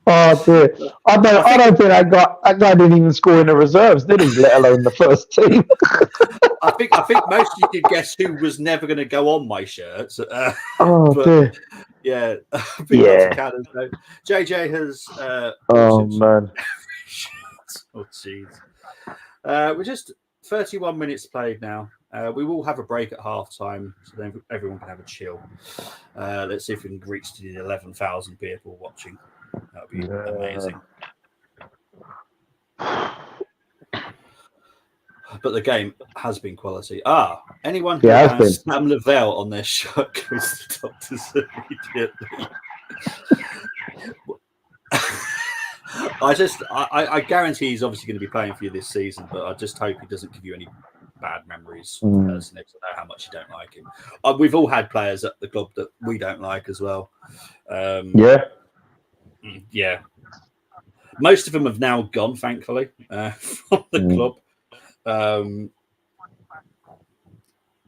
Oh dear! I don't think that guy didn't even score in the reserves, did he? Let alone the first team. I think most of you could guess who was never going to go on my shirts. Dear. Yeah, big up to Cannons. No. JJ has. Man. Oh jeez. We're just 31 minutes played now. We will have a break at half time, so then everyone can have a chill. Let's see if we can reach to the 11,000 people watching. That would be amazing. But the game has been quality. Anyone who has Sam Lavelle on their shirt goes to the doctors immediately. I guarantee he's obviously going to be playing for you this season, but I just hope he doesn't give you any bad memories personally, because I know how much you don't like him. We've all had players at the club that we don't like as well. Yeah. Most of them have now gone, thankfully, from the club.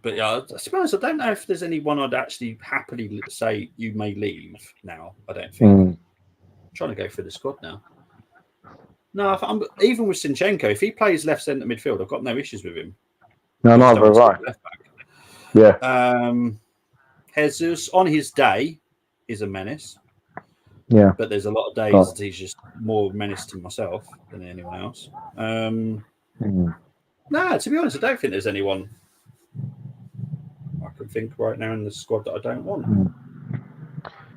But yeah, I suppose I don't know if there's anyone I'd actually happily say you may leave now. I don't think. I'm trying to go through the squad now. No, even with Sinchenko, if he plays left centre midfield, I've got no issues with him. No, right. Left back. Yeah. Jesus on his day is a menace. Yeah. But there's a lot of days that he's just more menace to myself than anyone else. No, to be honest, I don't think there's anyone I can think right now in the squad that I don't want.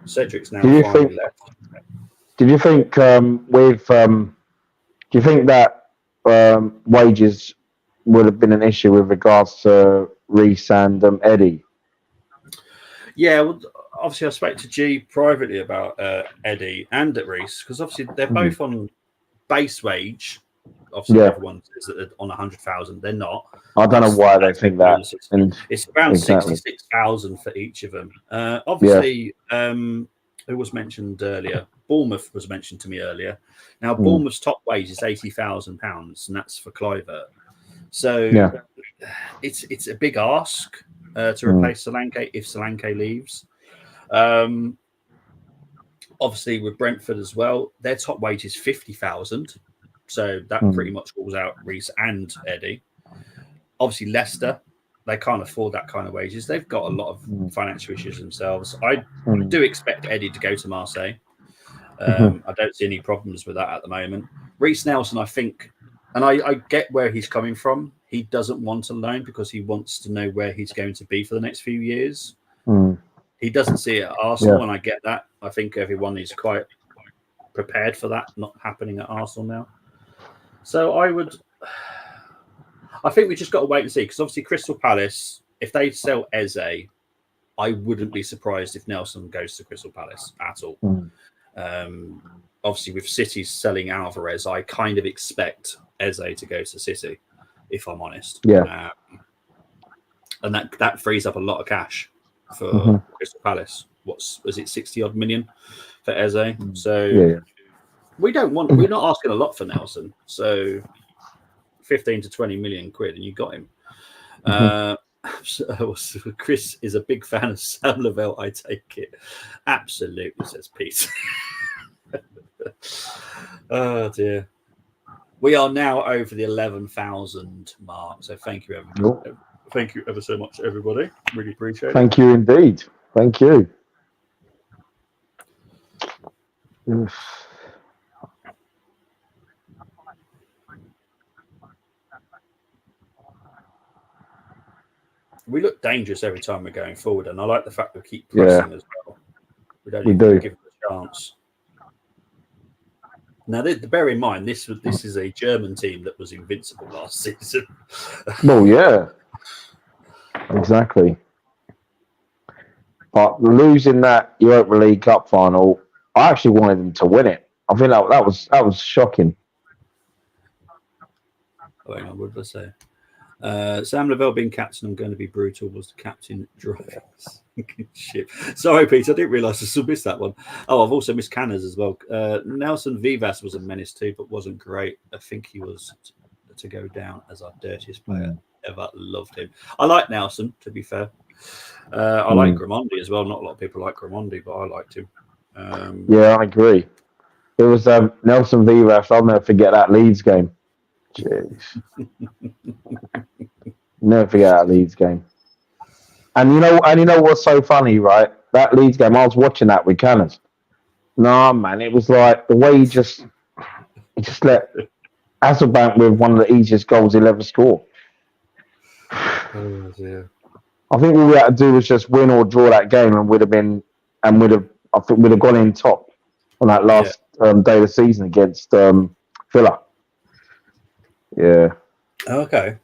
Cedric's now finally left. Did you think do you think that wages would have been an issue with regards to Reece and Eddie? Yeah, well, obviously I spoke to G privately about Eddie and at Reece, because obviously they're both on base wage. Obviously, everyone says that they're on 100,000. They're not. I don't know why they think that. It's around 66,000 for each of them. Obviously, who was mentioned earlier? Bournemouth was mentioned to me earlier. Now, Bournemouth's top wage is £80,000, and that's for Kluivert. So it's a big ask to replace Solanke if Solanke leaves. Obviously, with Brentford as well, their top wage is 50,000. So that pretty much rules out Reece and Eddie. Obviously, Leicester, they can't afford that kind of wages. They've got a lot of financial issues themselves. I do expect Eddie to go to Marseille. I don't see any problems with that at the moment. Reece Nelson, I think, and I get where he's coming from. He doesn't want a loan because he wants to know where he's going to be for the next few years. He doesn't see it at Arsenal, and I get that. I think everyone is quite prepared for that not happening at Arsenal now. So I think we just got to wait and see, because obviously Crystal Palace, if they sell Eze, I wouldn't be surprised if Nelson goes to Crystal Palace at all. Obviously, with City selling Alvarez, I kind of expect Eze to go to City, if I'm honest. And that frees up a lot of cash for Crystal Palace. Was it 60 odd million for Eze? So we're not asking a lot for Nelson. So 15 to 20 million quid, and you got him. Chris is a big fan of Sam Lavelle, I take it. Absolutely, says Pete. Oh dear. We are now over the 11,000 mark, so thank you ever so much, everybody. Really appreciate it. Thank you indeed. Thank you. we look dangerous every time we're going forward, and I like the fact that we keep pressing as well. We don't even give them a chance. Now, bear in mind, this is a German team that was invincible last season. Well, yeah, exactly. But losing that Europa League Cup final, I actually wanted them to win it. I think that was shocking. Oh, hang on, what did I say? Sam Lavelle being captain, I'm going to be brutal, was the captain driving. Shit. Sorry, Pete, I didn't realise I still missed that one. Oh, I've also missed Canners as well. Nelson Vivas was a menace too, but wasn't great. I think he was to go down as our dirtiest player ever. Loved him. I like Nelson, to be fair. I like Gramondi as well. Not a lot of people like Gramondi, but I liked him. Yeah, I agree. It was Nelson Vivas. I'll never forget that Leeds game. Jeez. Never forget that Leeds game. And you know what's so funny, right? That Leeds game, I was watching that with Canners. Nah, man, it was like the way he just let Hasselbank with one of the easiest goals he'll ever score. Oh dear. I think all we had to do was just win or draw that game, and we'd have gone in top on that last day of the season against Villa. Yeah. Okay.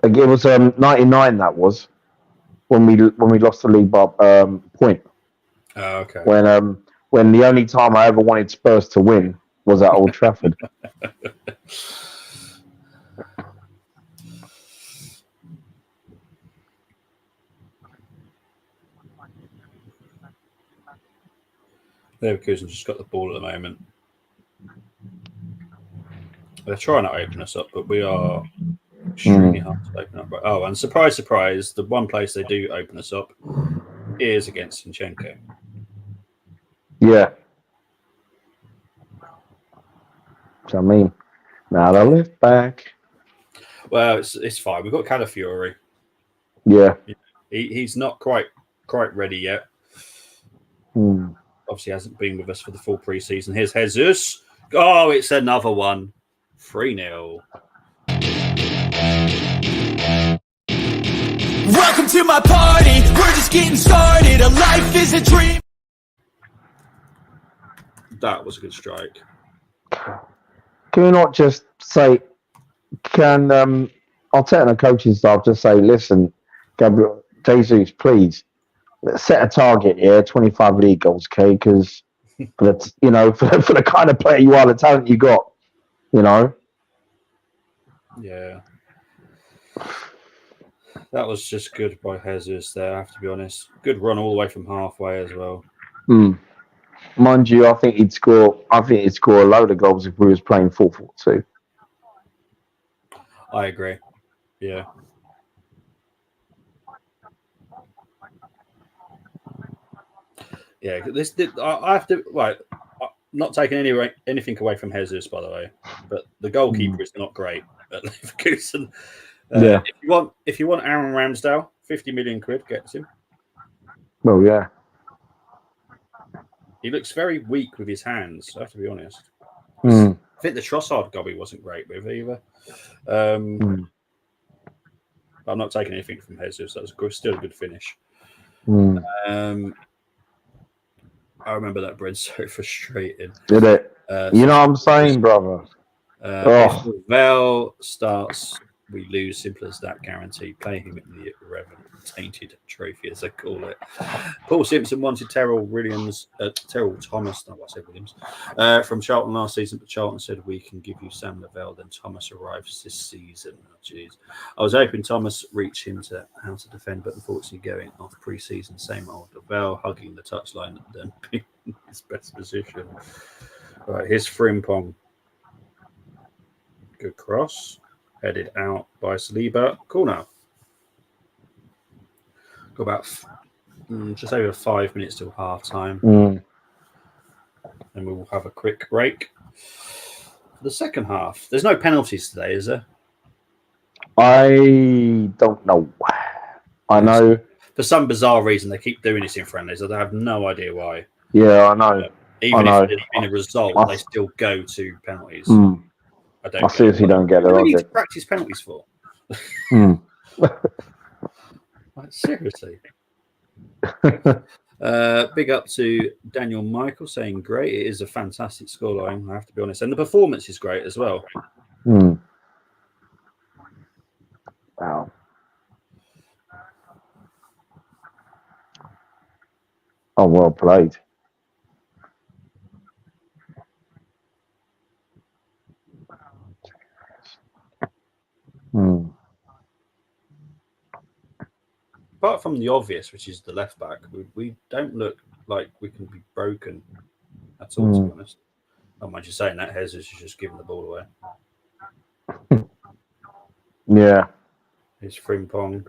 It was 99. That was when we lost the league by point. Oh, okay. When the only time I ever wanted Spurs to win was at Old Trafford. Leverkusen just got the ball at the moment. They're trying to open us up, but we are extremely hard to open up. Oh, and surprise, surprise, the one place they do open us up is against Zinchenko. Yeah. So, I mean, now the left back. Well, it's fine. We've got Calafiori. Yeah. He's not quite ready yet. Obviously hasn't been with us for the full pre-season. Here's Jesus. Oh, it's another one. 3-0. Welcome to my party. We're just getting started. A life is a dream. That was a good strike. Can we not just say, I'll tell the coaching staff, just say, listen, Gabriel, Jesus, please, let's set a target here, 25 league goals, okay? Because, for the kind of player you are, the talent you got, Yeah. That was just good by Jesus there, I have to be honest. Good run all the way from halfway as well. Mind you, I think he'd score a load of goals if we was playing 4-4-2. I agree. Yeah. Yeah, I have to. Right, not taking anything away from Jesus, by the way, but the goalkeeper is not great at Leverkusen. If you want Aaron Ramsdale, 50 million quid gets him. Well, yeah. He looks very weak with his hands, I have to be honest. I think the Trossard goal he wasn't great with either. I'm not taking anything from Jesus. That was still a good finish. I remember that bread so frustrating. Did it? You know what I'm saying, brother? If Lavelle starts, we lose. Simple as that. Guarantee. Play him in the irrelevant tainted trophy, as they call it. Paul Simpson wanted Terrell Thomas. No, I said Williams from Charlton last season, but Charlton said we can give you Sam Lavelle. Then Thomas arrives this season. Oh, jeez, I was hoping Thomas reach him to how to defend, but unfortunately, going off pre-season, same old Lavelle hugging the touchline, then being in his best position. Right, here's Frimpong. Good cross, headed out by Saliba. Corner. Got about just over 5 minutes till half time. And we will have a quick break for the second half. There's no penalties today, is there? I don't know. I know. For some bizarre reason, they keep doing this in friendlies. I have no idea why. Yeah, I know. Even if it's been a result, they still go to penalties. I seriously don't get it. What do we need to practice penalties for? Like, seriously. Big up to Daniel Michael saying great. It is a fantastic scoreline, I have to be honest. And the performance is great as well. Wow. Oh, well played. Apart from the obvious, which is the left back, we don't look like we can be broken at all, to be honest. Oh, mind you saying that, Jesus is just giving the ball away. Yeah. It's Frimpong.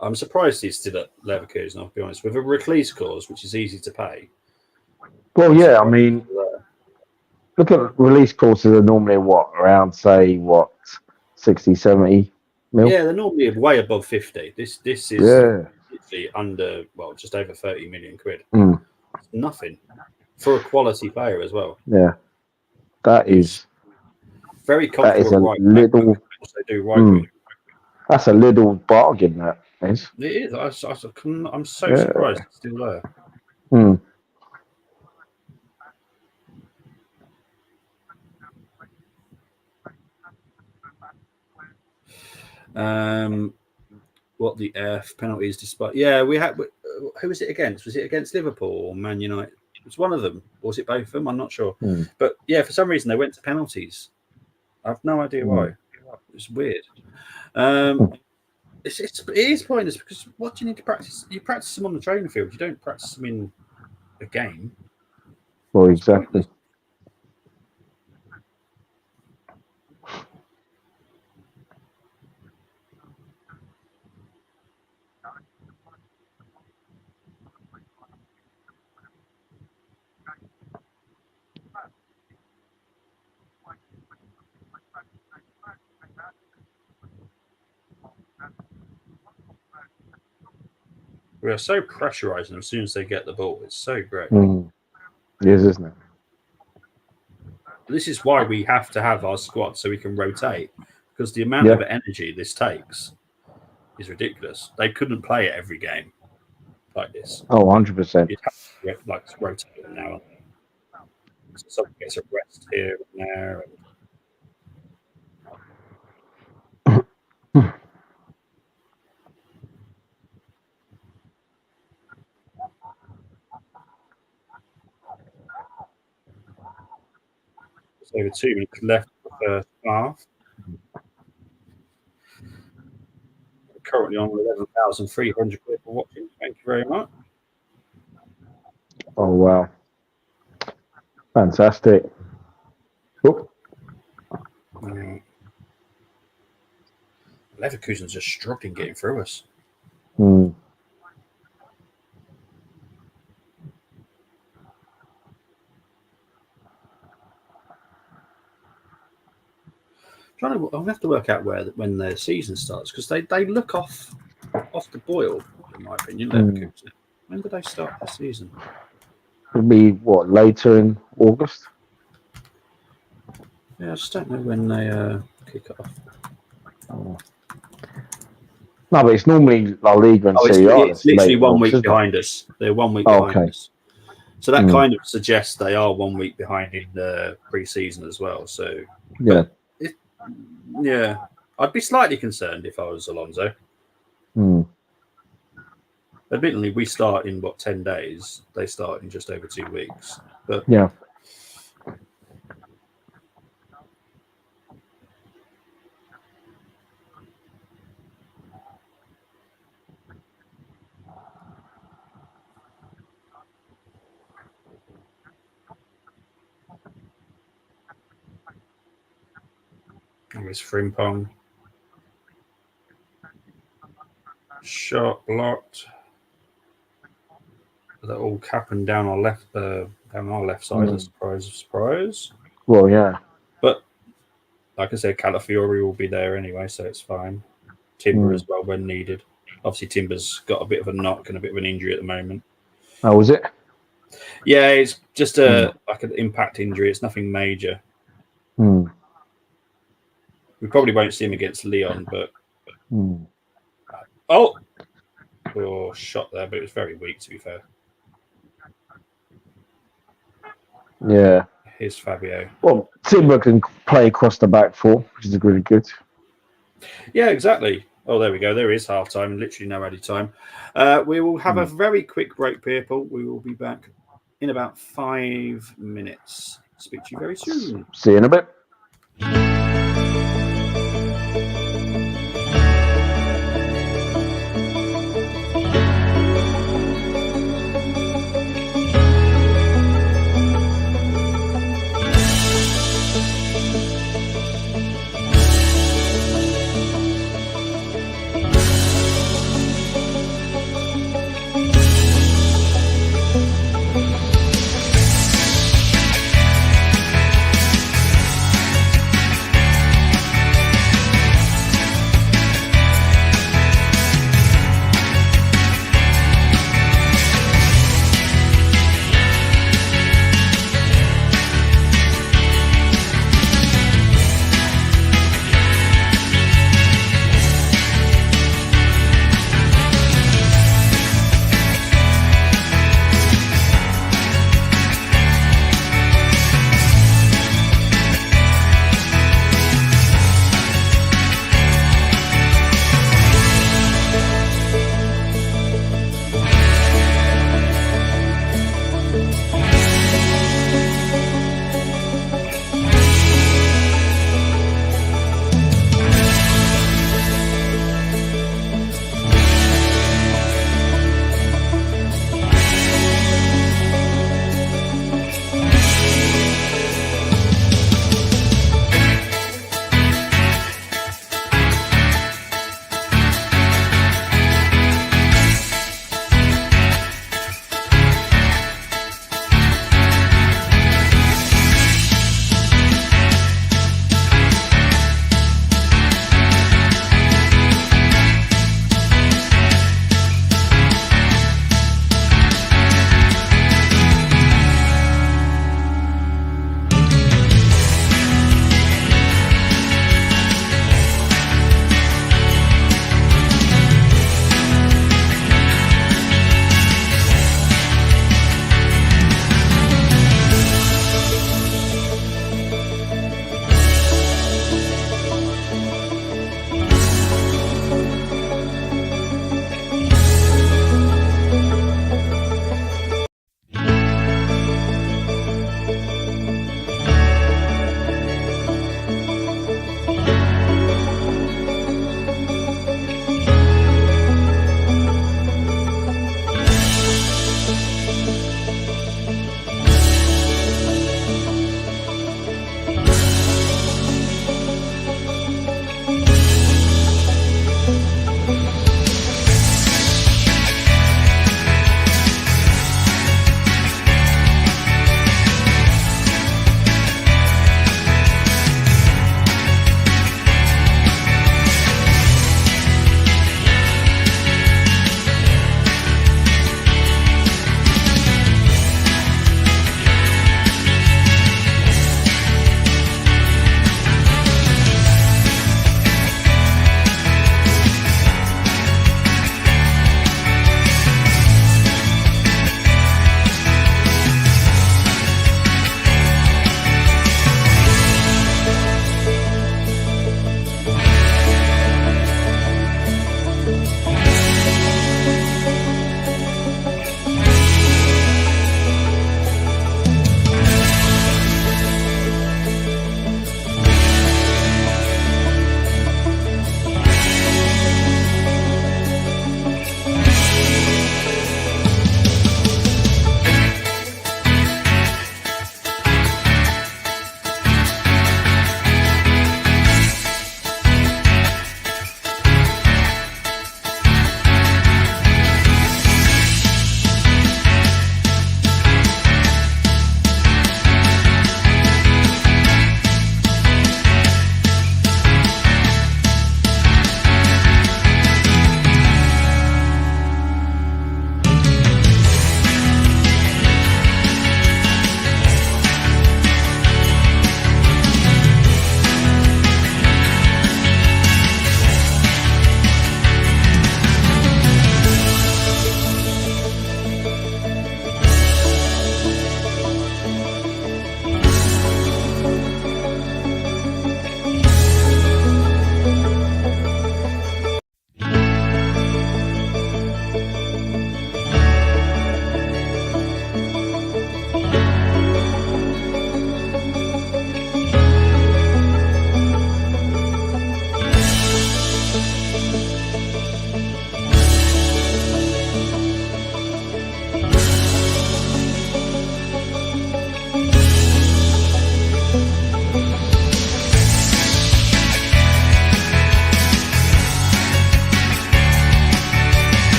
I'm surprised he's still at Leverkusen, I'll be honest. With a release clause, which is easy to pay. Well, yeah, I mean, look at release courses are normally around, say, 60, 70 mil? Yeah, they're normally way above 50. This is literally under, well, just over 30 million quid. It's nothing for a quality player as well. Yeah. That is very comfortable right little, back. They do right wing. That's a little bargain, that is. It is. I'm so surprised it's still there. What the F penalties despite? Yeah, we had. Who was it against? Was it against Liverpool or Man United? It was one of them. Or was it both of them? I'm not sure. But yeah, for some reason they went to penalties. I have no idea why. It's weird. It is pointless because what do you need to practice? You practice them on the training field. You don't practice them in a game. Well, exactly. We are so pressurizing them as soon as they get the ball. It's so great. Yes, isn't it? This is why we have to have our squad so we can rotate, because the amount of energy this takes is ridiculous. They couldn't play it every game like this. Oh, 100%. You'd have to rotate them now and then. So someone gets a rest here and there. There's over 2 minutes left for the first half. We're currently on 11,300 people watching. Thank you very much. Oh, wow. Fantastic. Leverkusen's just struggling getting through us. I'll have to work out when their season starts, because they look off the boil, in my opinion. Leverkusen. When did they start the season? It'll be later in August? Yeah, I just don't know when they kick off. No, but it's normally La Liga and Serie A. It's literally 1 week behind us. They're 1 week behind us. So that kind of suggests they are 1 week behind in the pre-season as well. So yeah, I'd be slightly concerned if I was Alonso. Admittedly, we start in 10 days. They start in just over 2 weeks. But yeah. There's Frimpong. Shot blocked. They're all capping down our left side. Surprise. Well, yeah. But like I said, Calafiori will be there anyway, so it's fine. Timber as well when needed. Obviously, Timber's got a bit of a knock and a bit of an injury at the moment. Oh, was it? Yeah, it's just like an impact injury. It's nothing major. We probably won't see him against Leon, but Oh, shot there, but it was very weak, to be fair. Yeah. Here's Fabio. Well, Timber can play across the back four, which is really good. Yeah, exactly. Oh, there we go. There is half time. Literally no added time. We will have a very quick break, people. We will be back in about 5 minutes. Speak to you very soon. See you in a bit.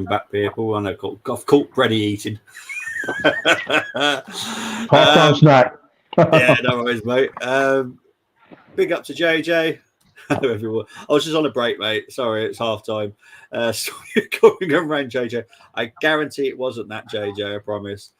back, people. I know I've caught Brady eating. Half-time snack. Yeah, no worries, mate. Big up to JJ. Hello, everyone. I was just on a break, mate. Sorry, it's half time. So you're calling around JJ. I guarantee it wasn't that JJ, I promise.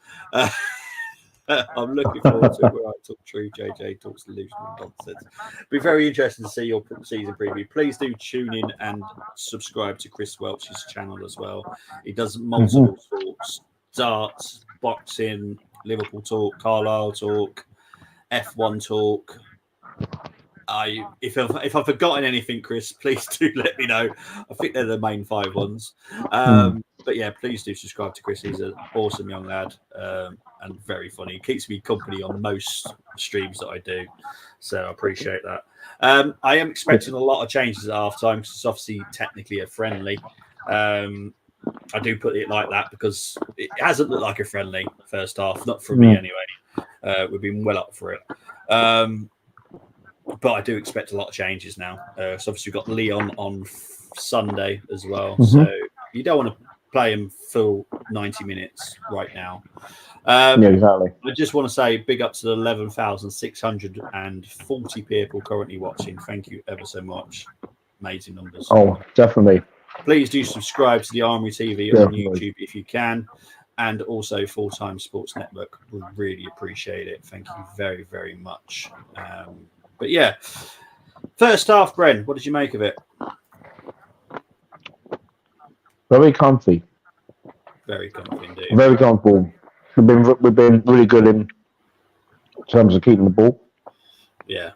I'm looking forward to it where I talk true. JJ talks delusional nonsense. Be very interesting to see your season preview. Please do tune in and subscribe to Chris Welch's channel as well. He does multiple talks, darts, boxing, Liverpool talk, Carlisle talk, F1 talk. If I've forgotten anything, Chris, please do let me know. I think they're the main 5 ones. But yeah, please do subscribe to Chris. He's an awesome young lad and very funny. He keeps me company on most streams that I do. So I appreciate that. I am expecting a lot of changes at halftime because it's obviously technically a friendly. I do put it like that because it hasn't looked like a friendly first half, not for me anyway. We've been well up for it. But I do expect a lot of changes now. So obviously we've got Leon on Sunday as well. So you don't want to play him full 90 minutes right now. Yeah, exactly. I just want to say big up to the 11,640 people currently watching. Thank you ever so much. Amazing numbers. Oh, definitely. Please do subscribe to the Armory TV on YouTube if you can. And also Full-Time Sports Network. We really appreciate it. Thank you very, very much. But yeah, first half, Bren, what did you make of it? Very comfy. Very comfy indeed. Very comfortable. We've been really good in terms of keeping the ball. Yeah.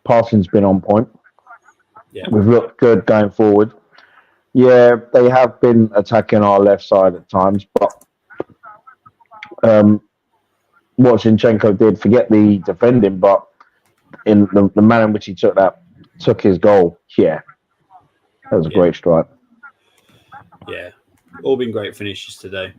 Passing's been on point. Yeah. We've looked good going forward. Yeah, they have been attacking our left side at times, but what Zinchenko did, forget the defending, but in the manner in which he took his goal, that was a great strike. Yeah, all been great finishes today.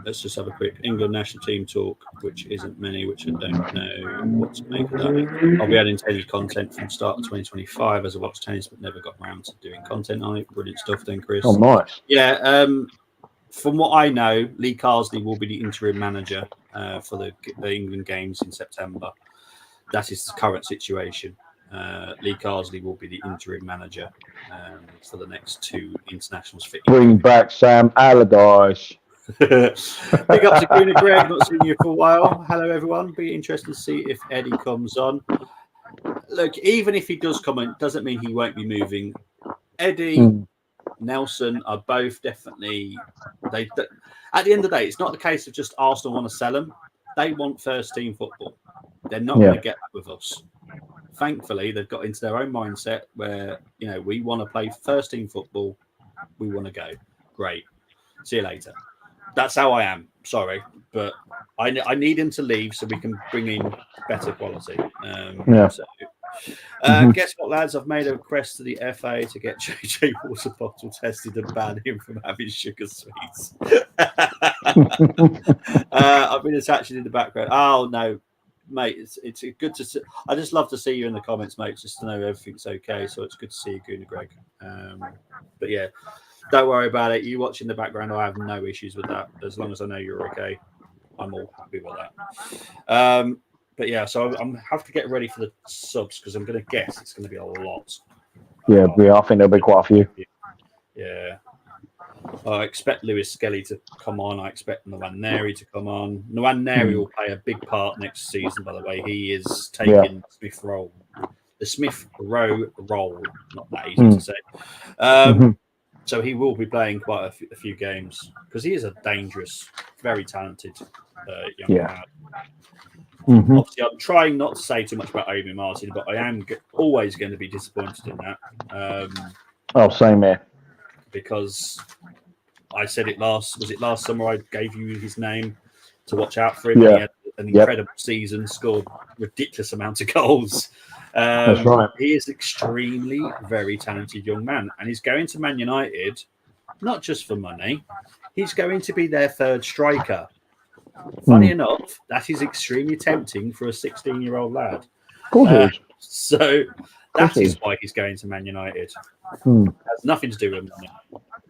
Let's just have a quick England national team talk, which isn't many, which I don't know what to make of that. I'll be adding tennis content from the start of 2025 as I watch tennis, but never got around to doing content on it. Brilliant stuff then, Chris. Oh, nice. Yeah, from what I know, Lee Carsley will be the interim manager for the England games in September. That is the current situation. Lee Carsley will be the interim manager for the next 2 internationals. Bring back Sam Allardyce. Big up to Gunnar Greg, not seen you for a while. Hello, everyone. Be interested to see if Eddie comes on. Look, even if he does come on, doesn't mean he won't be moving. Eddie, Nelson are both definitely. At the end of the day, it's not the case of just Arsenal want to sell them. They want first team football. They're not going to get that with us. Thankfully, they've got into their own mindset where, we want to play first team football. We want to go. Great. See you later. That's how I am. Sorry. But I need him to leave so we can bring in better quality. Guess what, lads? I've made a request to the FA to get JJ water bottle tested and ban him from having sugar sweets. I've been attaching in the background. Oh, no. Mate, it's good to see. I just love to see you in the comments, mate, just to know everything's okay. So it's good to see you, Gunnar Greg. But yeah, don't worry about it. You watch in the background, I have no issues with that. As long as I know you're okay, I'm all happy with that. But yeah, so I'm have to get ready for the subs because I'm going to guess it's going to be a lot. Yeah, I think there'll be quite a few. Yeah. I expect Lewis Skelly to come on. I expect Nwaneri to come on. Nwaneri will play a big part next season, by the way. He is taking the Smith Rowe role. Not that easy to say. So he will be playing quite a few games because he is a dangerous, very talented young man. Obviously, I'm trying not to say too much about Obi Martin, but I am always going to be disappointed in that. Same here. Because I said it last summer I gave you his name to watch out for him. Yeah. He had an incredible season, scored ridiculous amounts of goals. That's right. He is extremely very talented young man, and he's going to Man United not just for money. He's going to be their third striker. Funny enough, that is extremely tempting for a 16-year-old lad. Of course so that is why he's going to Man United. It has nothing to do with money.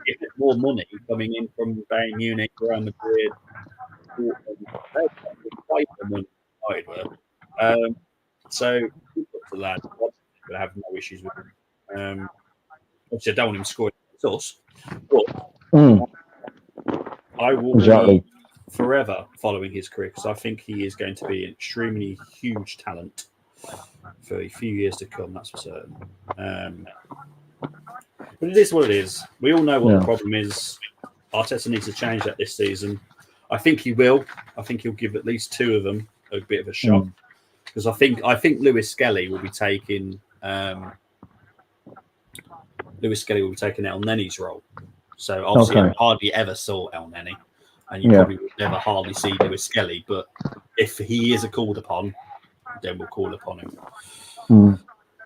you get more money coming in from Bayern Munich, Real Madrid, way more money than United were. So good luck to the lad. I'm going to have no issues with him. Obviously, I don't want him scoring us, but I will be forever following his career because I think he is going to be an extremely huge talent for a few years to come. That's for certain. But it is what it is. We all know what the problem is. Arteta needs to change that this season. I think he will. I think he'll give at least two of them a bit of a shot because I think Lewis Skelly will be taking El Nenny's role. So obviously, I hardly ever saw El Nenny, and you probably would never hardly see Lewis Skelly. But if he is called upon, then we'll call upon him.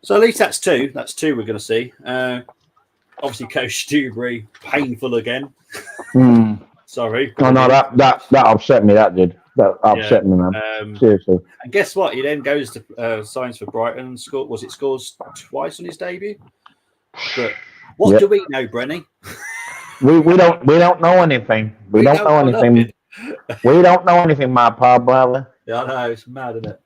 So at least that's two. That's two we're going to see. Obviously, Coach Dewberry, painful again. Sorry. Oh no, that upset me. That did. That upset me, man. Seriously. And guess what? He then goes to signs for Brighton and scores twice on his debut. But what do we know, Brenny? We don't know anything. We don't know anything. We don't know anything, my poor brother. Yeah, I know, it's mad, isn't it?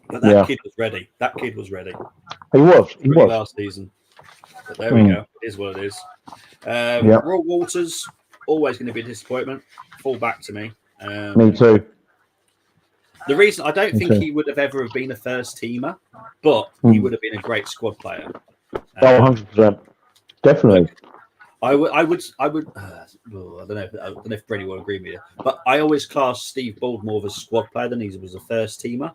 But that kid was ready. That kid was ready. He was last season. But there we go. It is what it is. Roy Walters, always going to be a disappointment. Fall back to me. Me too. The reason I don't think he would have ever been a first teamer, but he would have been a great squad player. 100%, definitely. I would. I don't know if Brenny will agree with me, but I always class Steve Bold more of a squad player than he was a first teamer,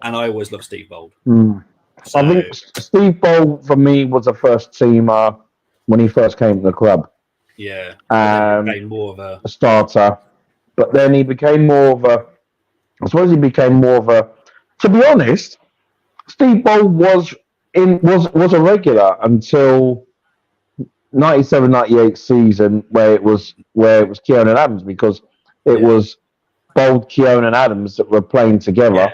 and I always loved Steve Bold. So, I think Steve Bold for me was a first teamer when he first came to the club. Yeah, he became more of a starter, but then he became more of a. I suppose he became more of a. To be honest, Steve Bold was a regular until 97-98 season where it was Keown and Adams, because it was Bold, Keown and Adams that were playing together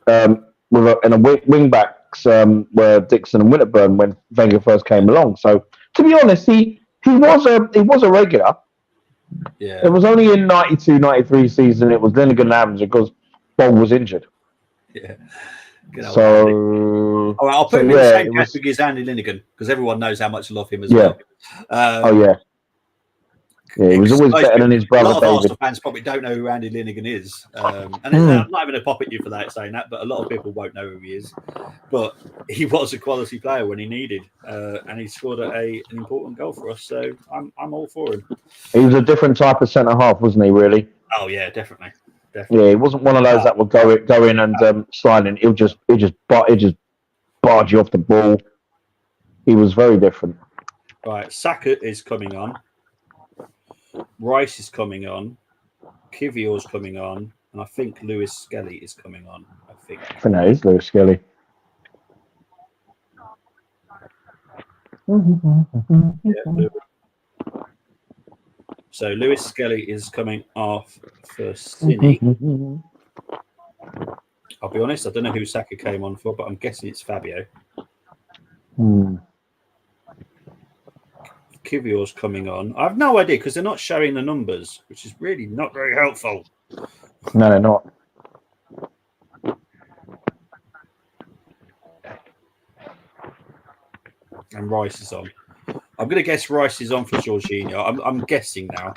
with wing backs were Dixon and Winterburn when Wenger first came along. So to be honest, he was a regular. Yeah. It was only in 92-93 season it was Linnigan and Adams because Bold was injured. Yeah. So, I'll put him in the same category as Andy Linnigan because everyone knows how much I love him as well. He was always better than his brother. A lot of David. Arsenal fans probably don't know who Andy Linnigan is, and I'm not having a pop at you for that saying that, but a lot of people won't know who he is. But he was a quality player when he needed, and he scored an important goal for us. So I'm all for him. He was a different type of centre half, wasn't he? Really? Oh yeah, definitely. Yeah, he wasn't one of those that would go in and slide in. He'll just barge you off the ball. He was very different. Right, Saka is coming on. Rice is coming on. Kivior's coming on, and I think Lewis Skelly is coming on. I think that is Lewis Skelly. So Lewis Skelly is coming off for Cine. I'll be honest, I don't know who Saka came on for, but I'm guessing it's Fabio. Kivior's coming on. I have no idea because they're not showing the numbers, which is really not very helpful. No, they're not. And Rice is on. I'm going to guess Rice is on for Jorginho. I'm guessing now.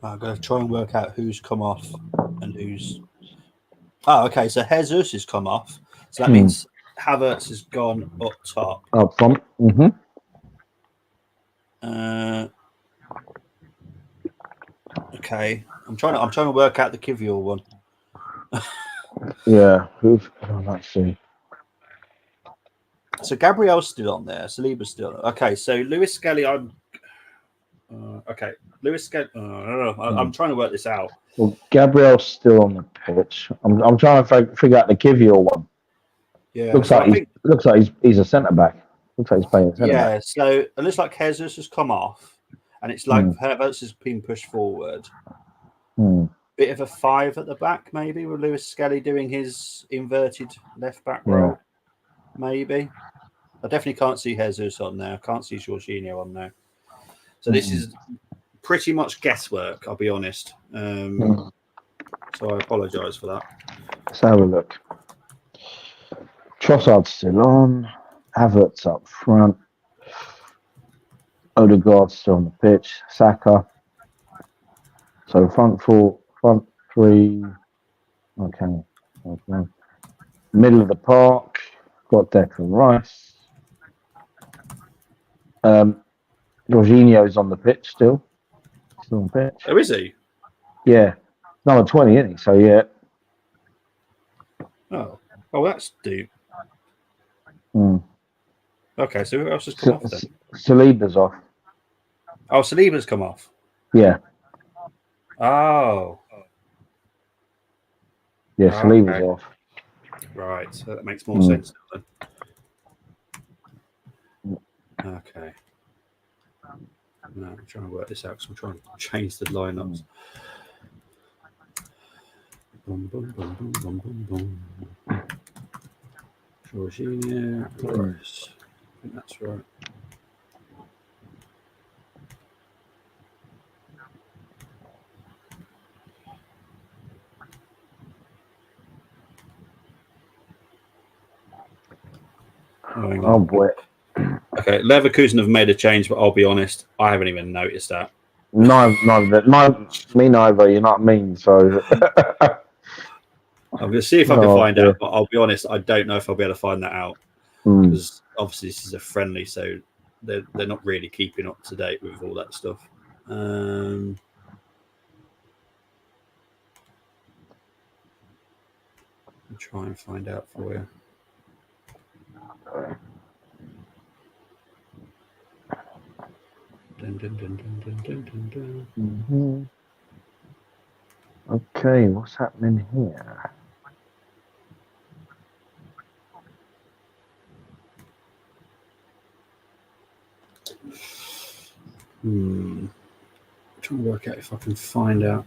I'm going to try and work out who's come off and who's... Oh, okay. So Jesus has come off. So that means Havertz has gone up top. Up front. Okay. I'm trying to work out the Kivior one. Let's see. So Gabriel's still on there. Saliba's still on. Okay, so Lewis Skelly, Lewis Skelly. I'm trying to work this out. Well, Gabriel's still on the pitch. I'm trying to figure out the Kivior one. Yeah, Looks so like I think he's a centre back. Looks like he's playing centre back. yeah. So it looks like Jesus has come off, and it's like Havertz has been pushed forward. Bit of a 5 at the back, maybe, with Lewis Skelly doing his inverted left back role. Maybe. I definitely can't see Jesus on there. I can't see Jorginho on there. So this is pretty much guesswork, I'll be honest. So I apologise for that. Let's have a look. Trossard's still on. Havertz up front. Odegaard's still on the pitch. Saka. So front three. Okay. Middle of the park. Got Declan Rice. Jorginho's on the pitch still. Still on the pitch. Oh, is he? Yeah. Number 20, isn't he? So yeah. Oh, that's deep. Okay, so who else has come off then? Saliba's off. Oh, Saliba's come off. Yeah. Oh. Yeah, Saliba's off. Right, so that makes more sense now then. Okay. No, I'm trying to work this out because I'm trying to change the lineups. Boom, boom, boom, boom, boom, boom, boom. Jorginho, Rice. I think that's right. Oh boy. Okay, Leverkusen have made a change, but I'll be honest, I haven't even noticed that. No, me neither. You know what I mean? So I'm going to see if I can find out, but I'll be honest, I don't know if I'll be able to find that out because obviously this is a friendly, so they're not really keeping up to date with all that stuff. I'll try and find out for you. Dun, dun, dun, dun, dun, dun, dun, dun. Okay, what's happening here? I'm trying to work out if I can find out.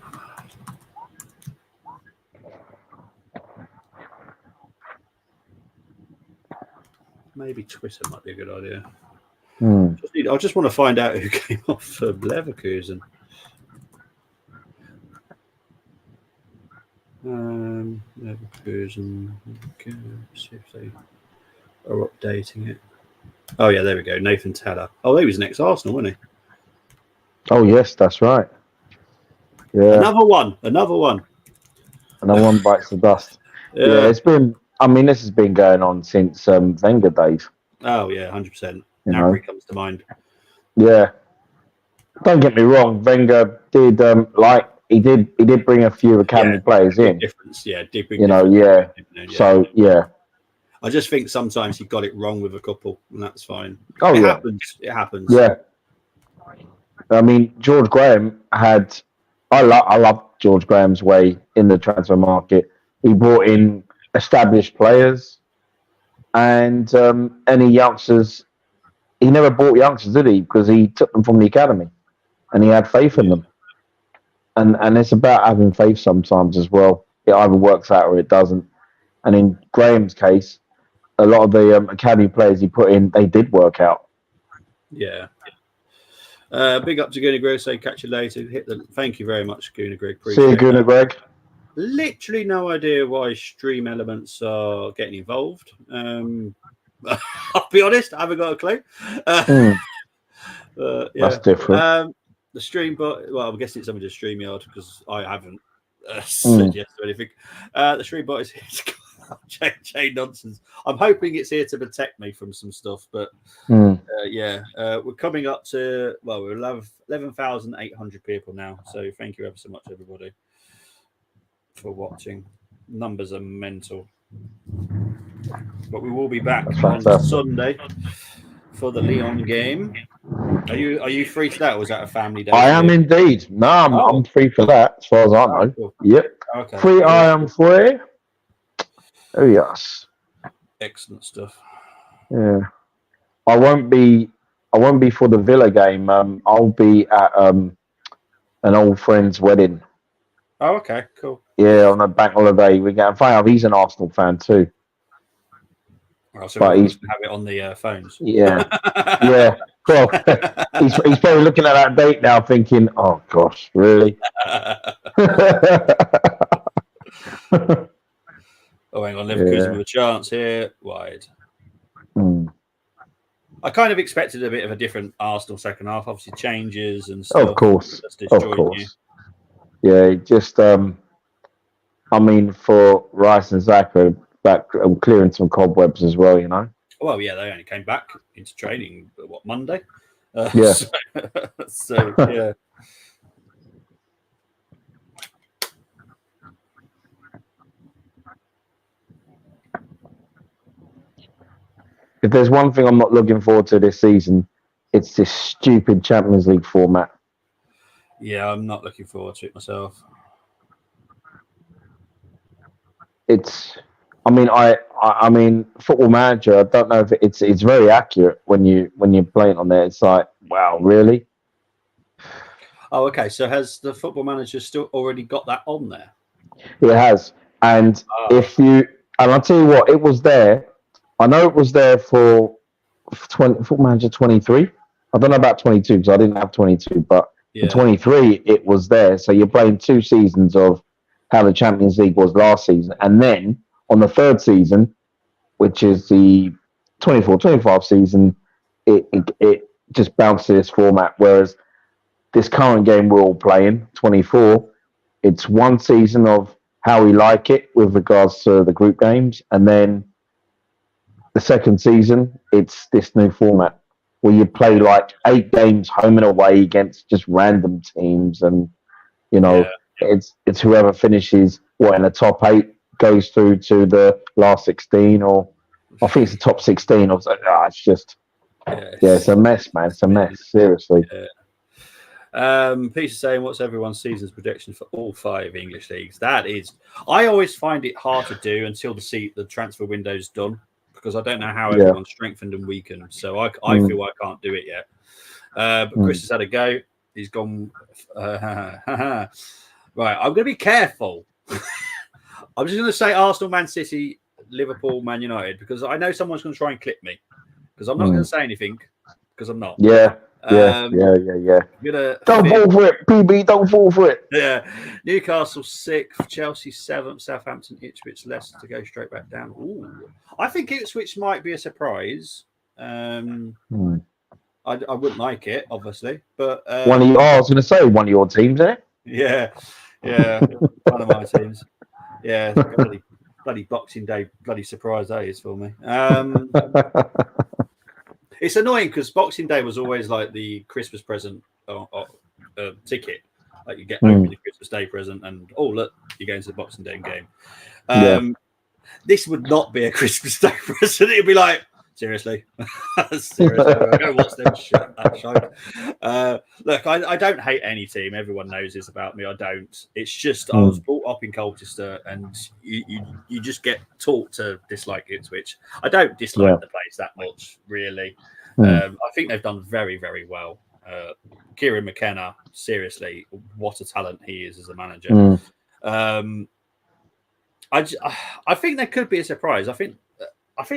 Maybe Twitter might be a good idea. I just want to find out who came off for Leverkusen. Leverkusen. Okay, see if they are updating it. Oh yeah, there we go. Nathan Teller. Oh, he was next Arsenal, wasn't he? Oh yes, that's right. Yeah, another one. Another one bites the dust. Yeah, it's been. I mean, this has been going on since Wenger days. Oh yeah, 100%. Gnabry comes to mind. Yeah, don't get me wrong. Wenger did he did bring a few academy players in. Difference, did bring So yeah, I just think sometimes he got it wrong with a couple, and that's fine. Oh, it happens. It happens. Yeah. I mean, George Graham had. I love George Graham's way in the transfer market. He brought in established players, and any youngsters. He never bought youngsters, did he? Because he took them from the academy, and he had faith in them. And it's about having faith sometimes as well. It either works out or it doesn't. And in Graham's case, a lot of the academy players he put in, they did work out. Yeah. Big up to Guna Greg. Say catch you later. Thank you very much, Guna Greg. See you, Guna Greg. Literally no idea why stream elements are getting involved. I'll be honest, I haven't got a clue. That's different. The stream bot, well, I'm guessing it's something to StreamYard because I haven't said yes to anything. The stream bot is here to chain nonsense. I'm hoping it's here to protect me from some stuff, but we're coming up to, we're 11,800 people now. So thank you ever so much, everybody, for watching. Numbers are mental. But we will be back on Sunday for the Lyon game. Are you free to that, or was that a family day? I am indeed. No, I'm free for that, as far as I know. Cool. Yep. Okay. Free, I am free. Oh yes. Excellent stuff. Yeah, I won't be. I won't be for the Villa game. I'll be at an old friend's wedding. Oh, okay, cool. Yeah, on a bank holiday. We get. Find out he's an Arsenal fan too. Well, so But everyone's going to have it on the phones. yeah, yeah. Well, he's probably looking at that date now, thinking, "Oh gosh, really?" Oh, hang on, Leverkusen with a chance here, wide. I kind of expected a bit of a different Arsenal second half. Obviously, changes and stuff. Of course, Yeah, just I mean, for Rice and Zaka, back clearing some cobwebs as well, you know. Well, yeah, they only came back into training Monday. Yeah. So yeah. If there's one thing I'm not looking forward to this season, it's this stupid Champions League format. Yeah, I'm not looking forward to it myself. I mean, Football Manager. I don't know if it's very accurate when you're playing on there. It's like, wow, really? Oh, okay. So has the Football Manager still already got that on there? It has, and I'll tell you what, it was there. I know it was there for Football Manager 23. I don't know about 22 because I didn't have 22, but for 23 it was there. So you're playing 2 seasons of how the Champions League was last season, and then on the 3rd season, which is the 24-25 season, it just bounced to this format. Whereas this current game we're all playing, 24, it's 1 season of how we like it with regards to the group games, and then the 2nd season, it's this new format where you play like 8 games home and away against just random teams, and you know it's whoever finishes in the top 8 goes through to the last 16, or I think it's the top 16. Or it's just it's a mess, man. It's a mess, seriously. Peter saying, what's everyone's season's prediction for all 5 English leagues? That is, I always find it hard to do until the transfer window's done, because I don't know how everyone's strengthened and weakened. So I feel I can't do it yet. But Chris has had a go. He's gone. Right, I'm going to be careful. I'm just going to say Arsenal, Man City, Liverpool, Man United, because I know someone's going to try and clip me, because I'm not going to say anything, because I'm not. Yeah. Don't fall for it, PB. Don't fall for it. Yeah. Newcastle 6th, Chelsea 7th, Southampton, Ipswich, Leicester to go straight back down. Ooh. I think Ipswich might be a surprise. I wouldn't like it, obviously, but I was going to say one of your teams, eh? Yeah, one of my teams. Yeah, bloody Boxing Day, bloody surprise that is for me. It's annoying because Boxing Day was always like the Christmas present ticket. Like you get open the Christmas Day present, and look, you're going to the Boxing Day game. This would not be a Christmas Day present. It'd be like, seriously, I go watch them that show. Look, I don't hate any team. Everyone knows this about me. I don't. It's just I was brought up in Colchester, and you just get taught to dislike Ipswich. I don't dislike the place that much, really. I think they've done very, very well. Kieran McKenna, seriously, what a talent he is as a manager. I think there could be a surprise. I think